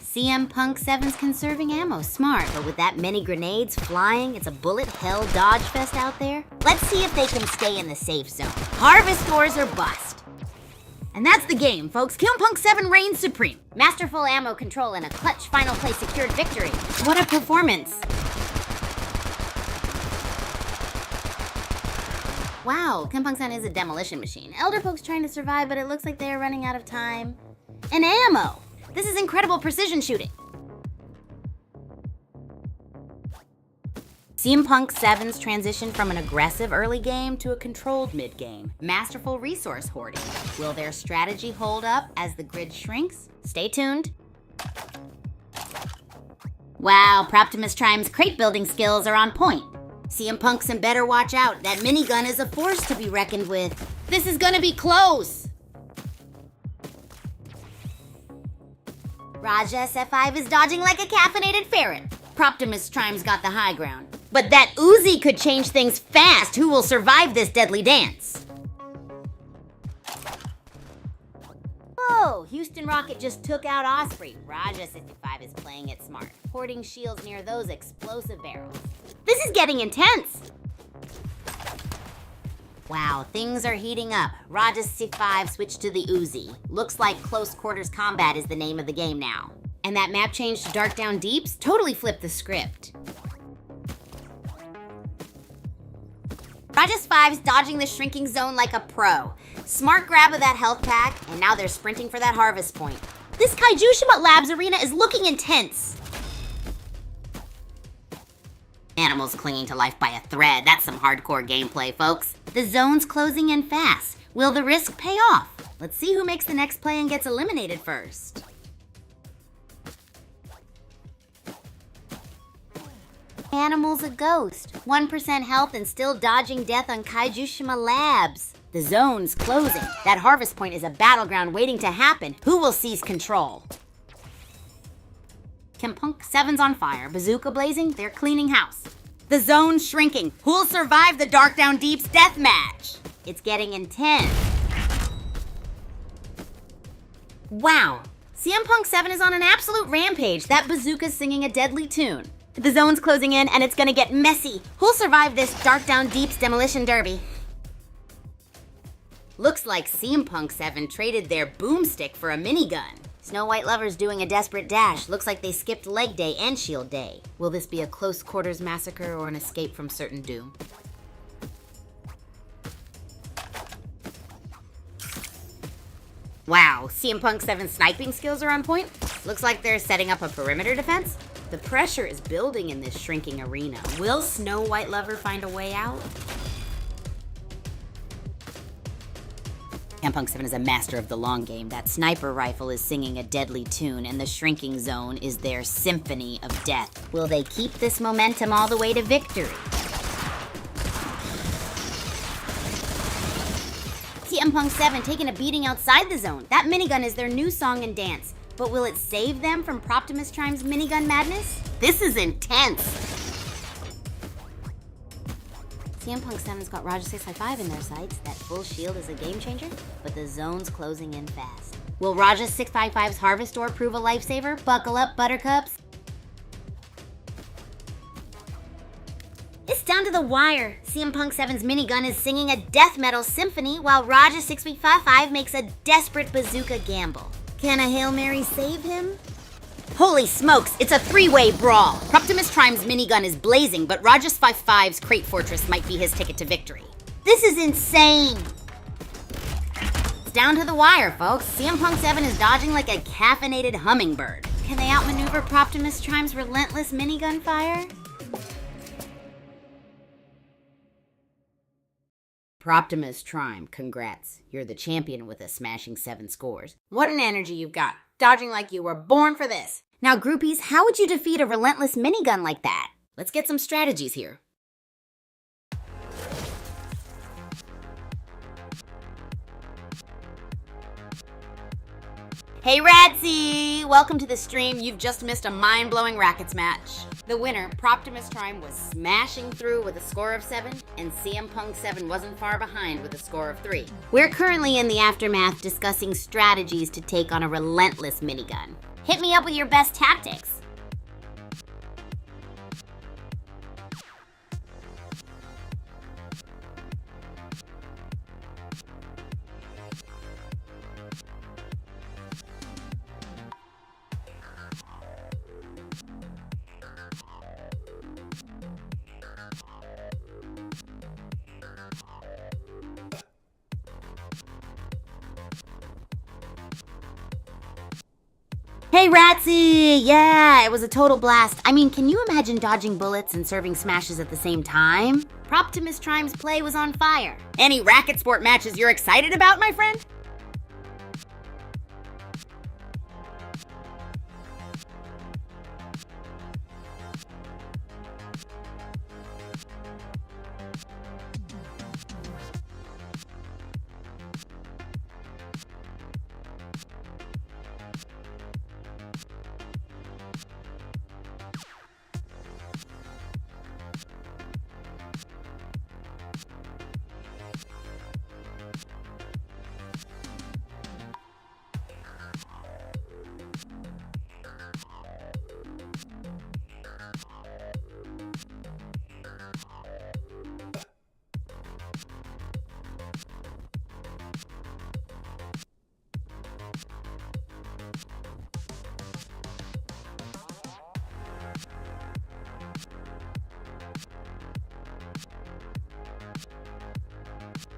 CM Punk 7's conserving ammo, smart, but with that many grenades flying, it's a bullet hell dodge fest out there. Let's see if they can stay in the safe zone. Harvestors or bust. And that's the game, folks. Cowpunk 7 reigns supreme. Masterful ammo control and a clutch final play secured victory. What a performance. Wow, Cowpunk 7 is a demolition machine. Elder folks trying to survive, but it looks like they're running out of time. And ammo. This is incredible precision shooting. CM Punk 7's transition from an aggressive early game to a controlled mid-game. Masterful resource hoarding. Will their strategy hold up as the grid shrinks? Stay tuned. Wow, Proptimus Trime's crate building skills are on point. CM Punk's and better watch out. That minigun is a force to be reckoned with. This is gonna be close. Raja SF5 is dodging like a caffeinated ferret. Proptimus Trime's got the high ground. But that Uzi could change things fast. Who will survive this deadly dance? Whoa! Houston Rocket just took out Osprey. Raja 65 is playing it smart, hoarding shields near those explosive barrels. This is getting intense! Wow, things are heating up. Raja 65 switched to the Uzi. Looks like close quarters combat is the name of the game now. And that map change to Dark Down Deeps totally flipped the script. Rajas 5's dodging the shrinking zone like a pro. Smart grab of that health pack, and now they're sprinting for that harvest point. This Kaiju Labs arena is looking intense. Animals clinging to life by a thread. That's some hardcore gameplay, folks. The zone's closing in fast. Will the risk pay off? Let's see who makes the next play and gets eliminated first. Animal's a ghost. 1% health and still dodging death on Kaiju Labs. The zone's closing. That harvest point is a battleground waiting to happen. Who will seize control? Kimpunk 7's on fire. Bazooka blazing. They're cleaning house. The zone's shrinking. Who'll survive the Dark Down Deep's death match? It's getting intense. Wow. CM Punk 7 is on an absolute rampage. That bazooka's singing a deadly tune. The zone's closing in and it's gonna get messy. Who'll survive this Dark Down Deep's demolition derby? Looks like CM Punk 7 traded their boomstick for a minigun. Snow White Lover's doing a desperate dash. Looks like they skipped leg day and shield day. Will this be a close quarters massacre or an escape from certain doom? Wow, CM Punk 7's sniping skills are on point. Looks like they're setting up a perimeter defense. The pressure is building in this shrinking arena. Will Snow White Lover find a way out? CM Punk 7 is a master of the long game. That sniper rifle is singing a deadly tune, and the shrinking zone is their symphony of death. Will they keep this momentum all the way to victory? CM Punk 7 taking a beating outside the zone. That minigun is their new song and dance. But will it save them from Proptimus Prime's minigun madness? This is intense! CM Punk 7's got Roger 655 in their sights. That full shield is a game changer, but the zone's closing in fast. Will Raja 655's Harvest Door prove a lifesaver? Buckle up, buttercups. It's down to the wire. CM Punk 7's minigun is singing a death metal symphony while Raja 655 makes a desperate bazooka gamble. Can a Hail Mary save him? Holy smokes, it's a three-way brawl. Proptimus Prime's minigun is blazing, but Rajas 55's Crate Fortress might be his ticket to victory. This is insane! It's down to the wire, folks. CM Punk 7 is dodging like a caffeinated hummingbird. Can they outmaneuver Proptimus Prime's relentless minigun fire? Proptimus Prime, congrats. You're the champion with a smashing 7 scores. What an energy you've got. Dodging like you were born for this. Now, groupies, how would you defeat a relentless minigun like that? Let's get some strategies here. Hey Radsy! Welcome to the stream. You've just missed a mind-blowing rackets match. The winner, Proptimus Prime, was smashing through with a score of 7, and CM Punk 7 wasn't far behind with a score of 3. We're currently in the aftermath discussing strategies to take on a relentless minigun. Hit me up with your best tactics. Hey Ratsy! Yeah, it was a total blast. I mean, can you imagine dodging bullets and serving smashes at the same time? Proptimus Prime's play was on fire. Any racket sport matches you're excited about, my friend?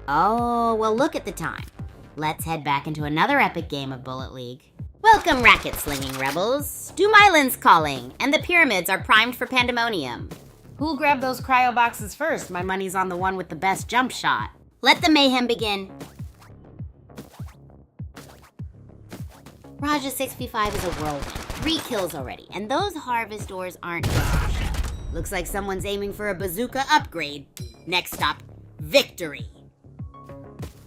Oh, well look at the time. Let's head back into another epic game of Bullet League. Welcome, racket-slinging rebels. Doomyland's calling, and the pyramids are primed for pandemonium. Who'll grab those cryo boxes first? My money's on the one with the best jump shot. Let the mayhem begin. Raja 6v5 is a whirlwind. 3 kills already, and those harvest doors aren't just. Looks like someone's aiming for a bazooka upgrade. Next stop, victory.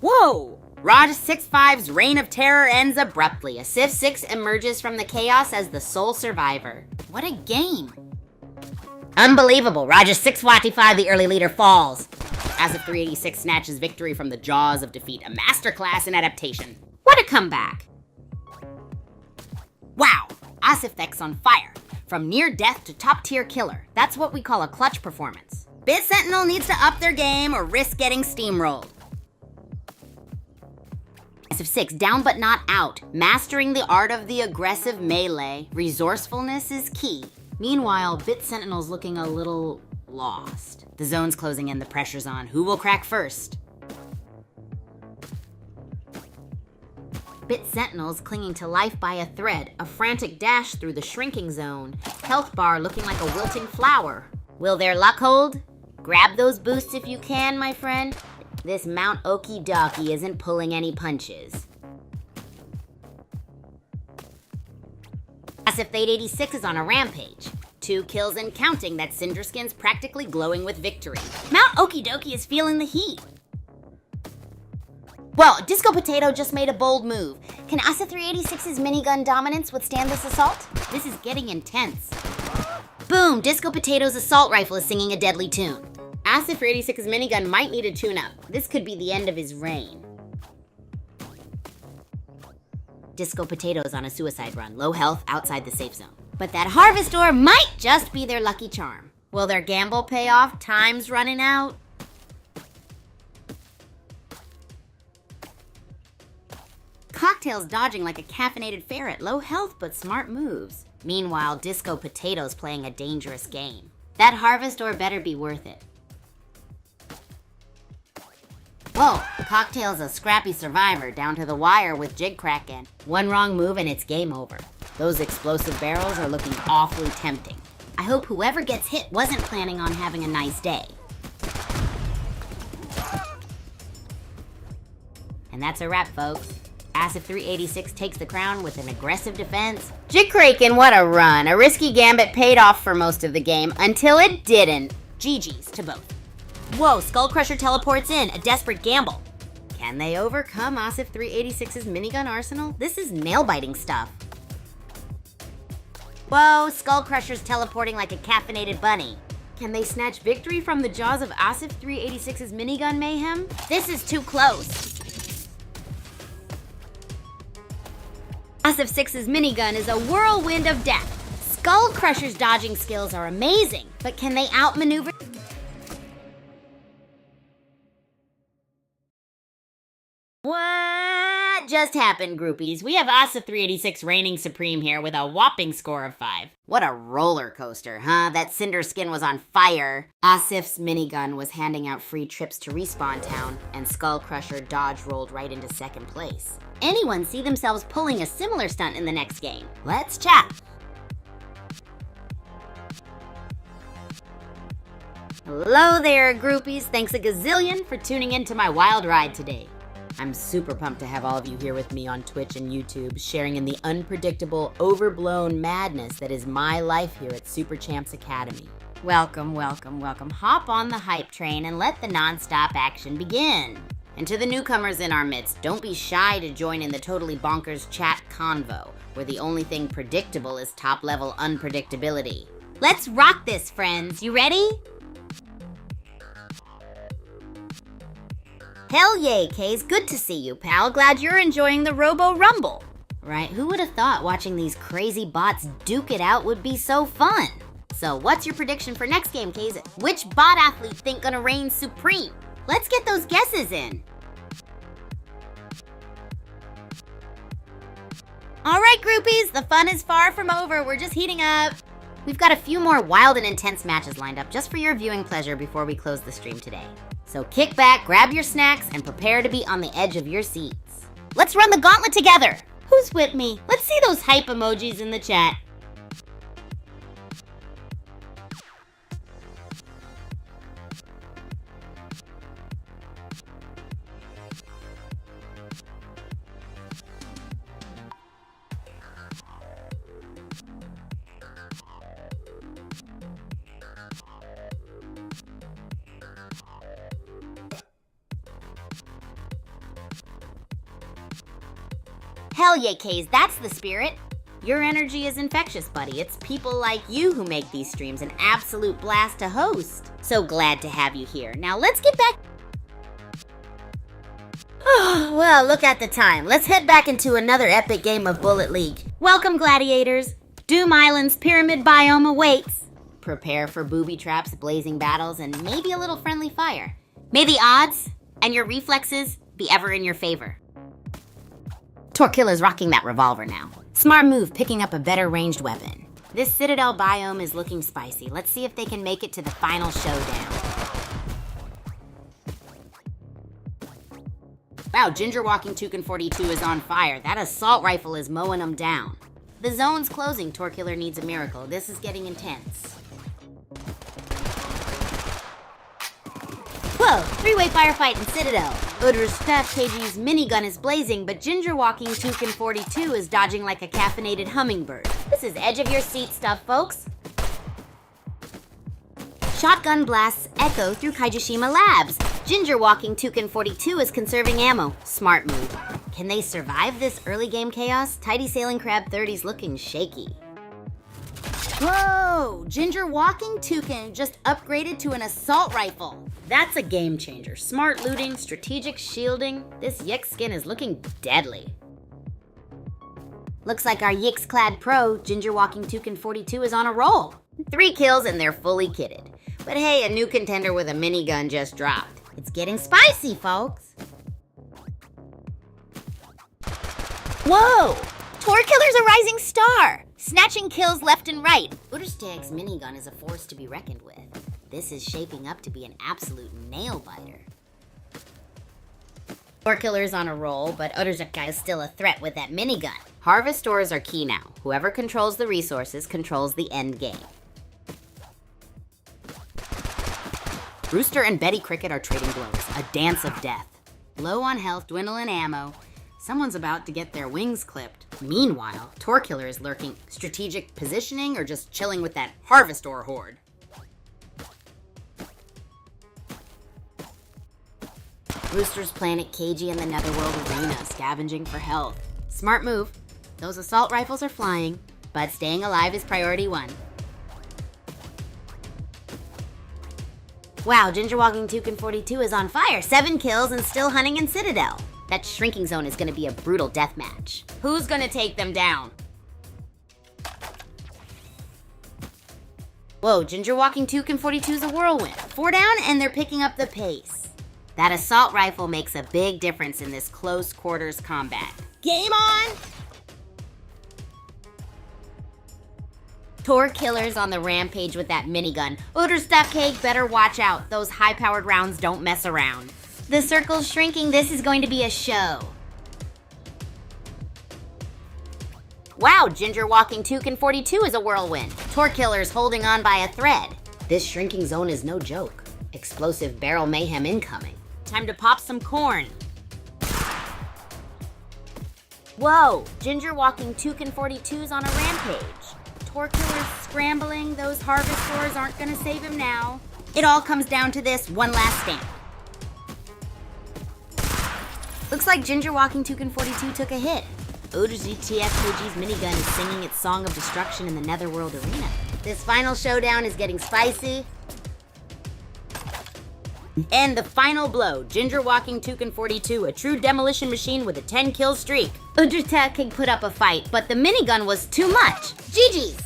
Whoa! Raj 6-5's reign of terror ends abruptly. A Civ 6 emerges from the chaos as the sole survivor. What a game! Unbelievable. Raj 6-5, the early leader, falls. Asif 386 snatches victory from the jaws of defeat. A masterclass in adaptation. What a comeback! Wow! Asif Thek's on fire. From near death to top tier killer. That's what we call a clutch performance. Bit Sentinel needs to up their game or risk getting steamrolled. Asif 6, down but not out. Mastering the art of the aggressive melee. Resourcefulness is key. Meanwhile, Bit Sentinel's looking a little lost. The zone's closing in, the pressure's on. Who will crack first? Bit Sentinel's clinging to life by a thread, a frantic dash through the shrinking zone. Health bar looking like a wilting flower. Will their luck hold? Grab those boosts if you can, my friend. This Mount Okidoki isn't pulling any punches. Asif 886 is on a rampage. 2 kills and counting, that Cinderskin's practically glowing with victory. Mount Okidoki is feeling the heat. Well, Disco Potato just made a bold move. Can Asif 386's minigun dominance withstand this assault? This is getting intense. Boom! Disco Potato's assault rifle is singing a deadly tune. Asif 386's minigun might need a tune-up. This could be the end of his reign. Disco Potato's on a suicide run. Low health, outside the safe zone. But that harvest door might just be their lucky charm. Will their gamble pay off? Time's running out. Cocktail's dodging like a caffeinated ferret. Low health, but smart moves. Meanwhile, Disco Potato's playing a dangerous game. That harvest door better be worth it. Whoa, Cocktail's a scrappy survivor, down to the wire with Jig Kraken. One wrong move and it's game over. Those explosive barrels are looking awfully tempting. I hope whoever gets hit wasn't planning on having a nice day. And that's a wrap, folks. Asif 386 takes the crown with an aggressive defense. Jig Kraken, what a run. A risky gambit paid off for most of the game, until it didn't. GG's to both. Whoa, Skullcrusher teleports in, a desperate gamble. Can they overcome Asif 386's minigun arsenal? This is nail-biting stuff. Whoa, Skullcrusher's teleporting like a caffeinated bunny. Can they snatch victory from the jaws of Asif 386's minigun mayhem? This is too close. Asif 6's minigun is a whirlwind of death. Skullcrusher's dodging skills are amazing, but can they outmaneuver? What just happened, groupies? We have Asif 386 reigning supreme here with a whopping score of 5. What a roller coaster, huh? That Cinder skin was on fire. Asif's minigun was handing out free trips to Respawn Town, and Skullcrusher dodge rolled right into second place. Anyone see themselves pulling a similar stunt in the next game? Let's chat. Hello there, groupies. Thanks a gazillion for tuning into my wild ride today. I'm super pumped to have all of you here with me on Twitch and YouTube, sharing in the unpredictable, overblown madness that is my life here at Super Champs Academy. Welcome, welcome, welcome. Hop on the hype train and let the non-stop action begin. And to the newcomers in our midst, don't be shy to join in the totally bonkers chat convo, where the only thing predictable is top-level unpredictability. Let's rock this, friends. You ready? Hell yay, Kays. Good to see you, pal. Glad you're enjoying the Robo Rumble. Right, who would have thought watching these crazy bots duke it out would be so fun? So what's your prediction for next game, Kays? Which bot athlete think gonna reign supreme? Let's get those guesses in. All right, groupies, the fun is far from over. We're just heating up. We've got a few more wild and intense matches lined up just for your viewing pleasure before we close the stream today. So kick back, grab your snacks, and prepare to be on the edge of your seats. Let's run the gauntlet together! Who's with me? Let's see those hype emojis in the chat. Hell yeah, Kays, that's the spirit. Your energy is infectious, buddy. It's people like you who make these streams an absolute blast to host. So glad to have you here. Now let's get back. Oh, well, look at the time. Let's head back into another epic game of Bullet League. Welcome, gladiators. Doom Island's pyramid biome awaits. Prepare for booby traps, blazing battles, and maybe a little friendly fire. May the odds and your reflexes be ever in your favor. Torkilla's rocking that revolver now. Smart move, picking up a better ranged weapon. This Citadel biome is looking spicy. Let's see if they can make it to the final showdown. Wow, Ginger Walking Toucan 42 is on fire. That assault rifle is mowing them down. The zone's closing. Torkiller needs a miracle. This is getting intense. Whoa, three-way firefight in Citadel. Odor's Staff KG's minigun is blazing, but Ginger Walking Toucan 42 is dodging like a caffeinated hummingbird. This is edge of your seat stuff, folks. Shotgun blasts echo through Kaijishima Labs. Ginger Walking Toucan 42 is conserving ammo. Smart move. Can they survive this early game chaos? Tidy Sailing Crab 30's looking shaky. Whoa! Ginger Walking Toucan just upgraded to an assault rifle. That's a game changer. Smart looting, strategic shielding. This Yix skin is looking deadly. Looks like our Yix-clad pro, Ginger Walking Toucan 42, is on a roll. 3 kills and they're fully kitted. But hey, a new contender with a minigun just dropped. It's getting spicy, folks. Whoa! Torkiller's a rising star! Snatching kills left and right. Uderstag's minigun is a force to be reckoned with. This is shaping up to be an absolute nail-biter. Torkiller's on a roll, but Uderzaka is still a threat with that minigun. Harvest stores are key now. Whoever controls the resources controls the end game. Rooster and Betty Cricket are trading blows, a dance of death. Low on health, dwindling ammo. Someone's about to get their wings clipped. Meanwhile, Torkiller is lurking. Strategic positioning or just chilling with that Harvestor horde? Rooster's Planet KG in the Netherworld Arena, scavenging for health. Smart move. Those assault rifles are flying, but staying alive is priority 1. Wow, Ginger Walking Toucan 42 is on fire. 7 kills and still hunting in Citadel. That shrinking zone is going to be a brutal deathmatch. Who's going to take them down? Whoa, Ginger Walking Toucan 42 is a whirlwind. 4 down and they're picking up the pace. That assault rifle makes a big difference in this close quarters combat. Game on! Torkiller's on the rampage with that minigun. Uderstafcake better watch out. Those high-powered rounds don't mess around. The circle's shrinking. This is going to be a show. Wow, Ginger Walking Toucan 42 is a whirlwind. Torkiller's holding on by a thread. This shrinking zone is no joke. Explosive barrel mayhem incoming. Time to pop some corn. Whoa, Ginger Walking Toucan 42's on a rampage. Torkiller's scrambling. Those harvestors aren't gonna save him now. It all comes down to this one last stand. Looks like Ginger Walking Toucan 42 took a hit. Oder's GTFKG's minigun is singing its song of destruction in the Netherworld Arena. This final showdown is getting spicy. And the final blow, Ginger Walking Toucan 42, a true demolition machine with a 10-kill streak. Uderstafcake put up a fight, but the minigun was too much. GG's!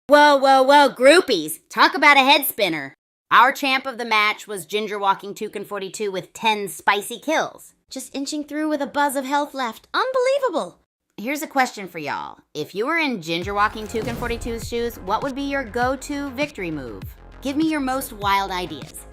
Whoa, whoa, whoa, groupies! Talk about a head spinner. Our champ of the match was Ginger Walking Toucan 42 with 10 spicy kills. Just inching through with a buzz of health left. Unbelievable! Here's a question for y'all. If you were in Ginger Walking 2K42's shoes, what would be your go-to victory move? Give me your most wild ideas.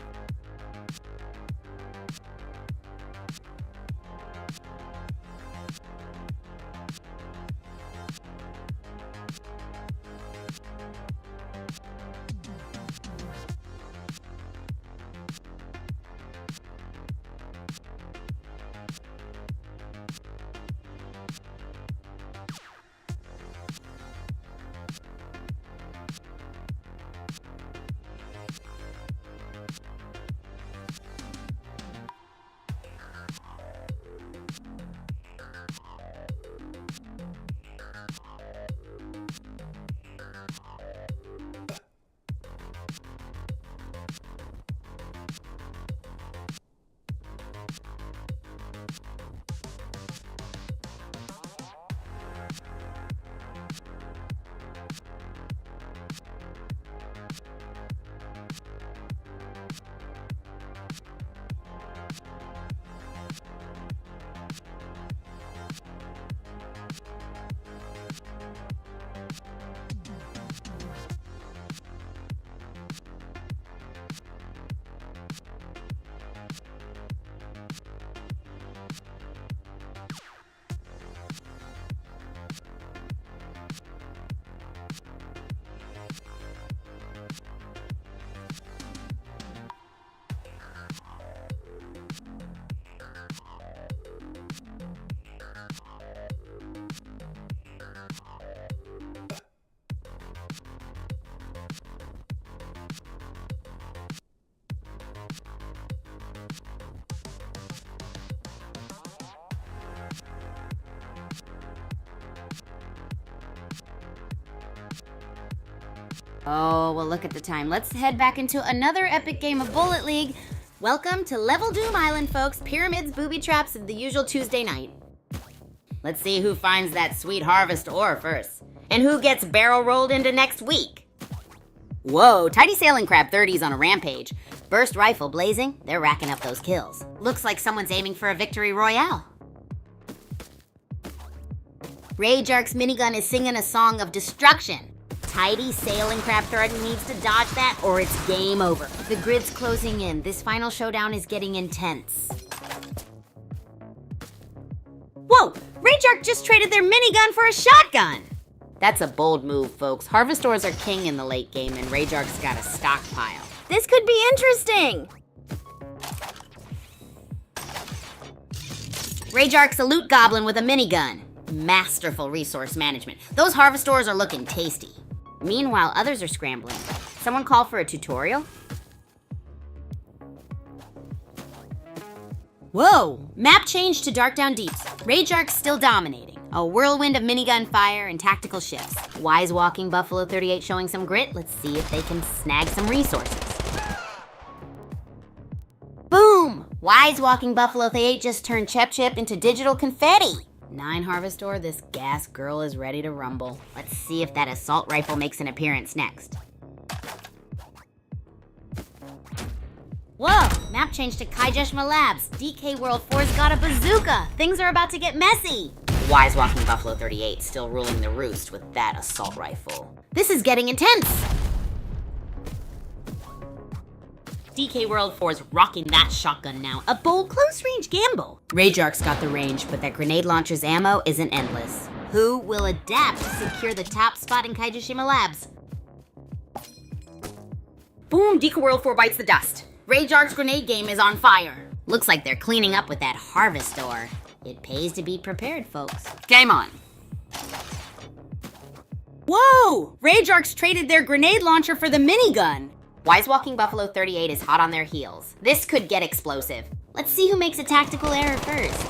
Oh, well, look at the time. Let's head back into another epic game of Bullet League. Welcome to Level Doom Island, folks. Pyramids, booby traps, and the usual Tuesday night. Let's see who finds that sweet harvest ore first. And who gets barrel rolled into next week. Whoa, Tidy Sailing Crab 30's on a rampage. Burst rifle blazing, they're racking up those kills. Looks like someone's aiming for a victory royale. Rage Ark's minigun is singing a song of destruction. Tidy Sailing Crab 30 needs to dodge that or it's game over. The grid's closing in. This final showdown is getting intense. Whoa! Rage Ark just traded their minigun for a shotgun! That's a bold move, folks. Harvest ores are king in the late game and Rage Ark's got a stockpile. This could be interesting! Rage Ark's a loot goblin with a minigun. Masterful resource management. Those harvest ores are looking tasty. Meanwhile, others are scrambling. Someone call for a tutorial? Whoa! Map change to Dark Down Deeps. Rage Ark's still dominating. A whirlwind of minigun fire and tactical shifts. Wise Walking Buffalo 38 showing some grit. Let's see if they can snag some resources. Boom! Wise Walking Buffalo 38 just turned Chep Chip into digital confetti. 9 harvest ore, this gas girl is ready to rumble. Let's see if that assault rifle makes an appearance next. Whoa, map change to Kaijeshima Labs. DK World 4's got a bazooka. Things are about to get messy. Wise Walking Buffalo 38 still ruling the roost with that assault rifle. This is getting intense. DK World 4's rocking that shotgun now. A bold close-range gamble. Rage Ark's got the range, but that grenade launcher's ammo isn't endless. Who will adapt to secure the top spot in Kaijeshima Labs? Boom, DK World 4 bites the dust. Rage Ark's grenade game is on fire. Looks like they're cleaning up with that harvest ore. It pays to be prepared, folks. Game on. Whoa! Rage Ark's traded their grenade launcher for the minigun. Wise Walking Buffalo 38 is hot on their heels. This could get explosive. Let's see who makes a tactical error first.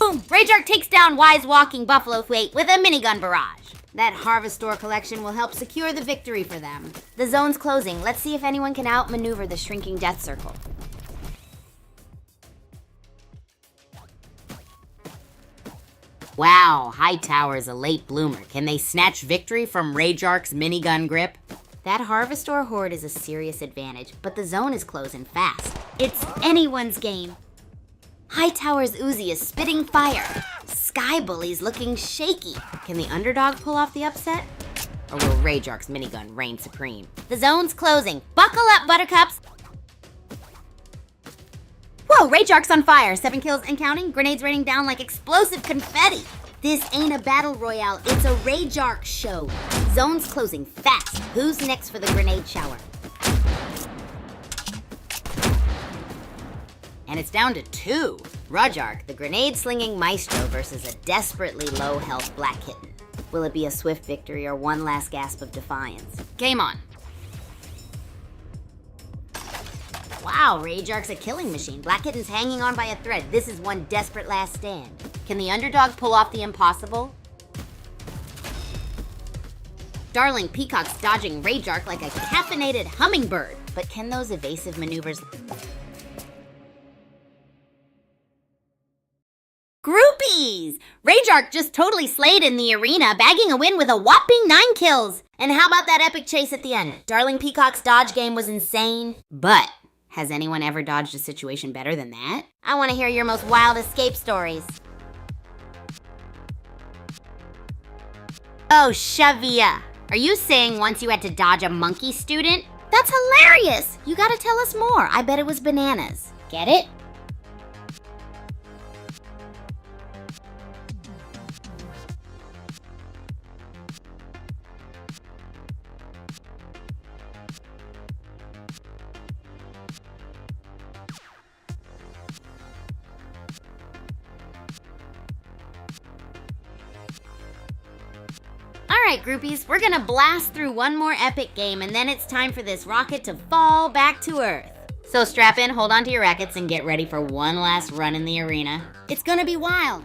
Boom! Rage Ark takes down Wise Walking Buffalo 38 with a minigun barrage. That harvest ore collection will help secure the victory for them. The zone's closing. Let's see if anyone can outmaneuver the shrinking death circle. Wow, Hightower's a late bloomer. Can they snatch victory from Rage Ark's minigun grip? That harvest ore horde is a serious advantage, but the zone is closing fast. It's anyone's game. Hightower's Uzi is spitting fire. Sky Bully's looking shaky. Can the underdog pull off the upset? Or will Rageark's minigun reign supreme? The zone's closing. Buckle up, Buttercups! Whoa, Rageark's on fire. 7 kills and counting. Grenades raining down like explosive confetti. This ain't a battle royale, it's a Rageark show. Zone's closing fast. Who's next for the grenade shower? And it's down to 2. Rageark, the grenade-slinging maestro versus a desperately low-health Black Kitten. Will it be a swift victory or one last gasp of defiance? Game on. Wow, Rageark's a killing machine. Black Kitten's hanging on by a thread. This is one desperate last stand. Can the underdog pull off the impossible? Darling Peacock's dodging Rageark like a caffeinated hummingbird. But can those evasive maneuvers... Groupies! Rageark just totally slayed in the arena, bagging a win with a whopping 9 kills. And how about that epic chase at the end? Darling Peacock's dodge game was insane, but has anyone ever dodged a situation better than that? I want to hear your most wild escape stories. Oh, Shavia. Are you saying once you had to dodge a monkey student? That's hilarious! You gotta tell us more. I bet it was bananas. Get it? Alright, groupies, we're gonna blast through one more epic game and then it's time for this rocket to fall back to Earth. So strap in, hold on to your rackets, and get ready for one last run in the arena. It's gonna be wild!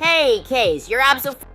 Hey, Kays, you're absolutely...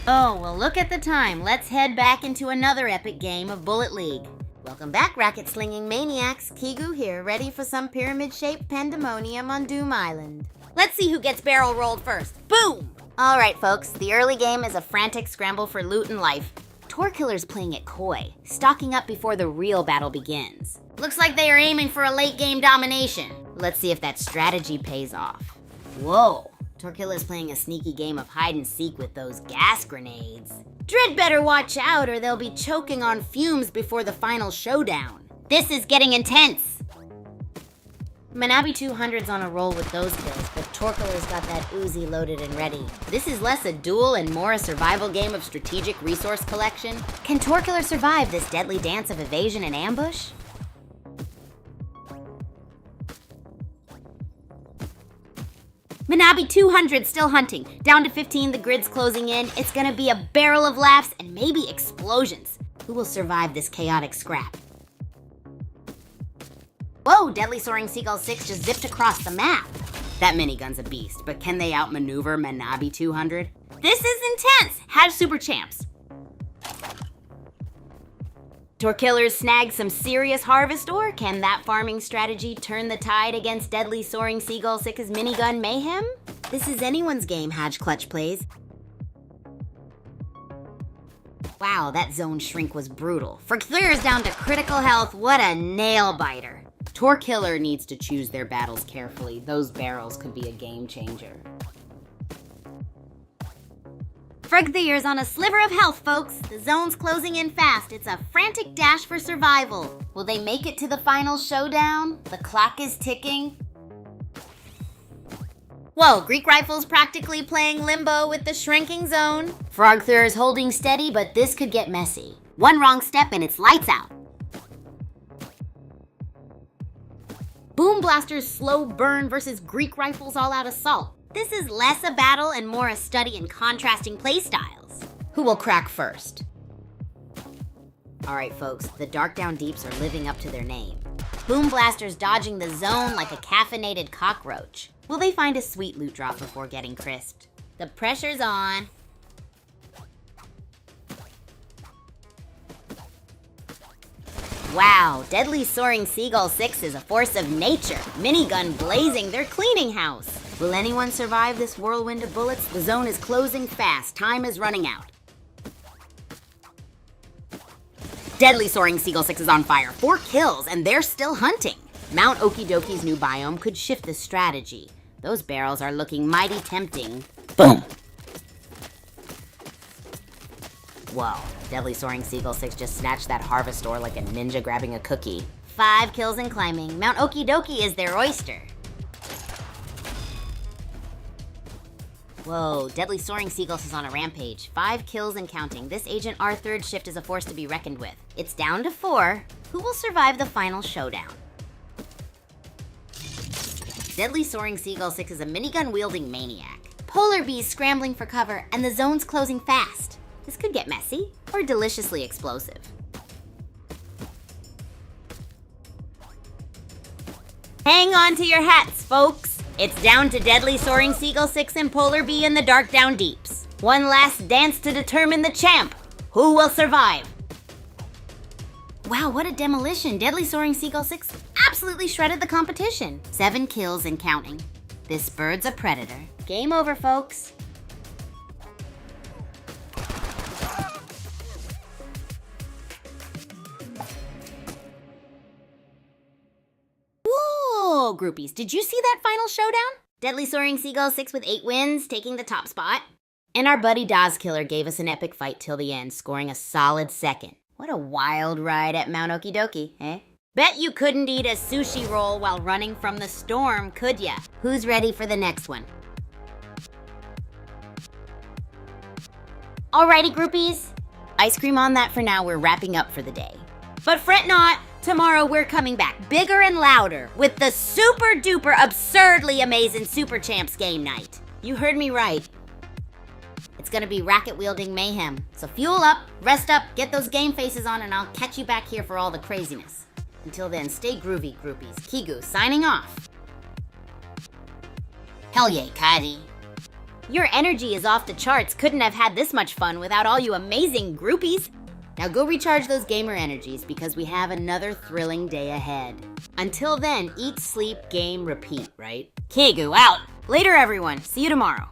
Oh, well look at the time. Let's head back into another epic game of Bullet League. Welcome back, racket-slinging maniacs. Kigu here, ready for some pyramid-shaped pandemonium on Doom Island. Let's see who gets barrel rolled first. Boom! Alright, folks, the early game is a frantic scramble for loot and life. Torkiller's playing it coy, stocking up before the real battle begins. Looks like they are aiming for a late-game domination. Let's see if that strategy pays off. Whoa, Torkiller's playing a sneaky game of hide-and-seek with those gas grenades. Dread better watch out or they'll be choking on fumes before the final showdown. This is getting intense! Manabi 200's on a roll with those kills, but Torkiller's got that Uzi loaded and ready. This is less a duel and more a survival game of strategic resource collection. Can Torkiller survive this deadly dance of evasion and ambush? Manabi 200 still hunting. Down to 15, the grid's closing in. It's gonna be a barrel of laughs and maybe explosions. Who will survive this chaotic scrap? Whoa, Deadly Soaring Seagull 6 just zipped across the map. That minigun's a beast, but can they outmaneuver Manabi 200? This is intense! Have super champs. Torkillers snag some serious harvest, or can that farming strategy turn the tide against Deadly Soaring Seagull 6's minigun mayhem? This is anyone's game, Hatch Clutch plays. Wow, that zone shrink was brutal. Frogthir is down to critical health. What a nail biter. Torkiller needs to choose their battles carefully. Those barrels could be a game changer. Frogthir's on a sliver of health, folks. The zone's closing in fast. It's a frantic dash for survival. Will they make it to the final showdown? The clock is ticking. Whoa, Greek Rifle's practically playing limbo with the shrinking zone. Frogthir is holding steady, but this could get messy. One wrong step and it's lights out. Boom Blaster's slow burn versus Greek Rifle's all-out assault. This is less a battle and more a study in contrasting playstyles. Who will crack first? All right, folks, the Dark Down Deeps are living up to their name. Boom Blaster's dodging the zone like a caffeinated cockroach. Will they find a sweet loot drop before getting crisped? The pressure's on. Wow, Deadly Soaring Seagull 6 is a force of nature. Minigun blazing, they're cleaning house. Will anyone survive this whirlwind of bullets? The zone is closing fast. Time is running out. Deadly Soaring Seagull 6 is on fire. 4 kills, and they're still hunting. Mount Okidoki's new biome could shift the strategy. Those barrels are looking mighty tempting. Boom! Whoa, Deadly Soaring Seagull 6 just snatched that harvest ore like a ninja grabbing a cookie. 5 kills and climbing. Mount Okidoki is their oyster. Whoa, Deadly Soaring Seagull is on a rampage. 5 kills and counting. This Agent R third shift is a force to be reckoned with. It's down to 4. Who will survive the final showdown? Deadly Soaring Seagull 6 is a minigun-wielding maniac. Polar Bee's scrambling for cover, and the zone's closing fast. This could get messy, or deliciously explosive. Hang on to your hats, folks! It's down to Deadly Soaring Seagull 6 and Polar Bee in the Dark Down Deeps. One last dance to determine the champ. Who will survive? Wow, what a demolition. Deadly Soaring Seagull 6 absolutely shredded the competition. 7 kills and counting. This bird's a predator. Game over, folks. Whoa, groupies, did you see that final showdown? Deadly Soaring Seagull 6 with 8 wins, taking the top spot. And our buddy Dazkiller gave us an epic fight till the end, scoring a solid second. What a wild ride at Mount Okidoki, eh? Bet you couldn't eat a sushi roll while running from the storm, could ya? Who's ready for the next one? Alrighty, groupies. Ice cream on that for now. We're wrapping up for the day. But fret not, tomorrow we're coming back bigger and louder with the super duper absurdly amazing Super Champs game night. You heard me right. It's gonna be racket-wielding mayhem. So fuel up, rest up, get those game faces on, and I'll catch you back here for all the craziness. Until then, stay groovy, groupies. Kigu, signing off. Hell yeah, Kadi. Your energy is off the charts. Couldn't have had this much fun without all you amazing groupies. Now go recharge those gamer energies because we have another thrilling day ahead. Until then, eat, sleep, game, repeat, right? Kigu out. Later, everyone. See you tomorrow.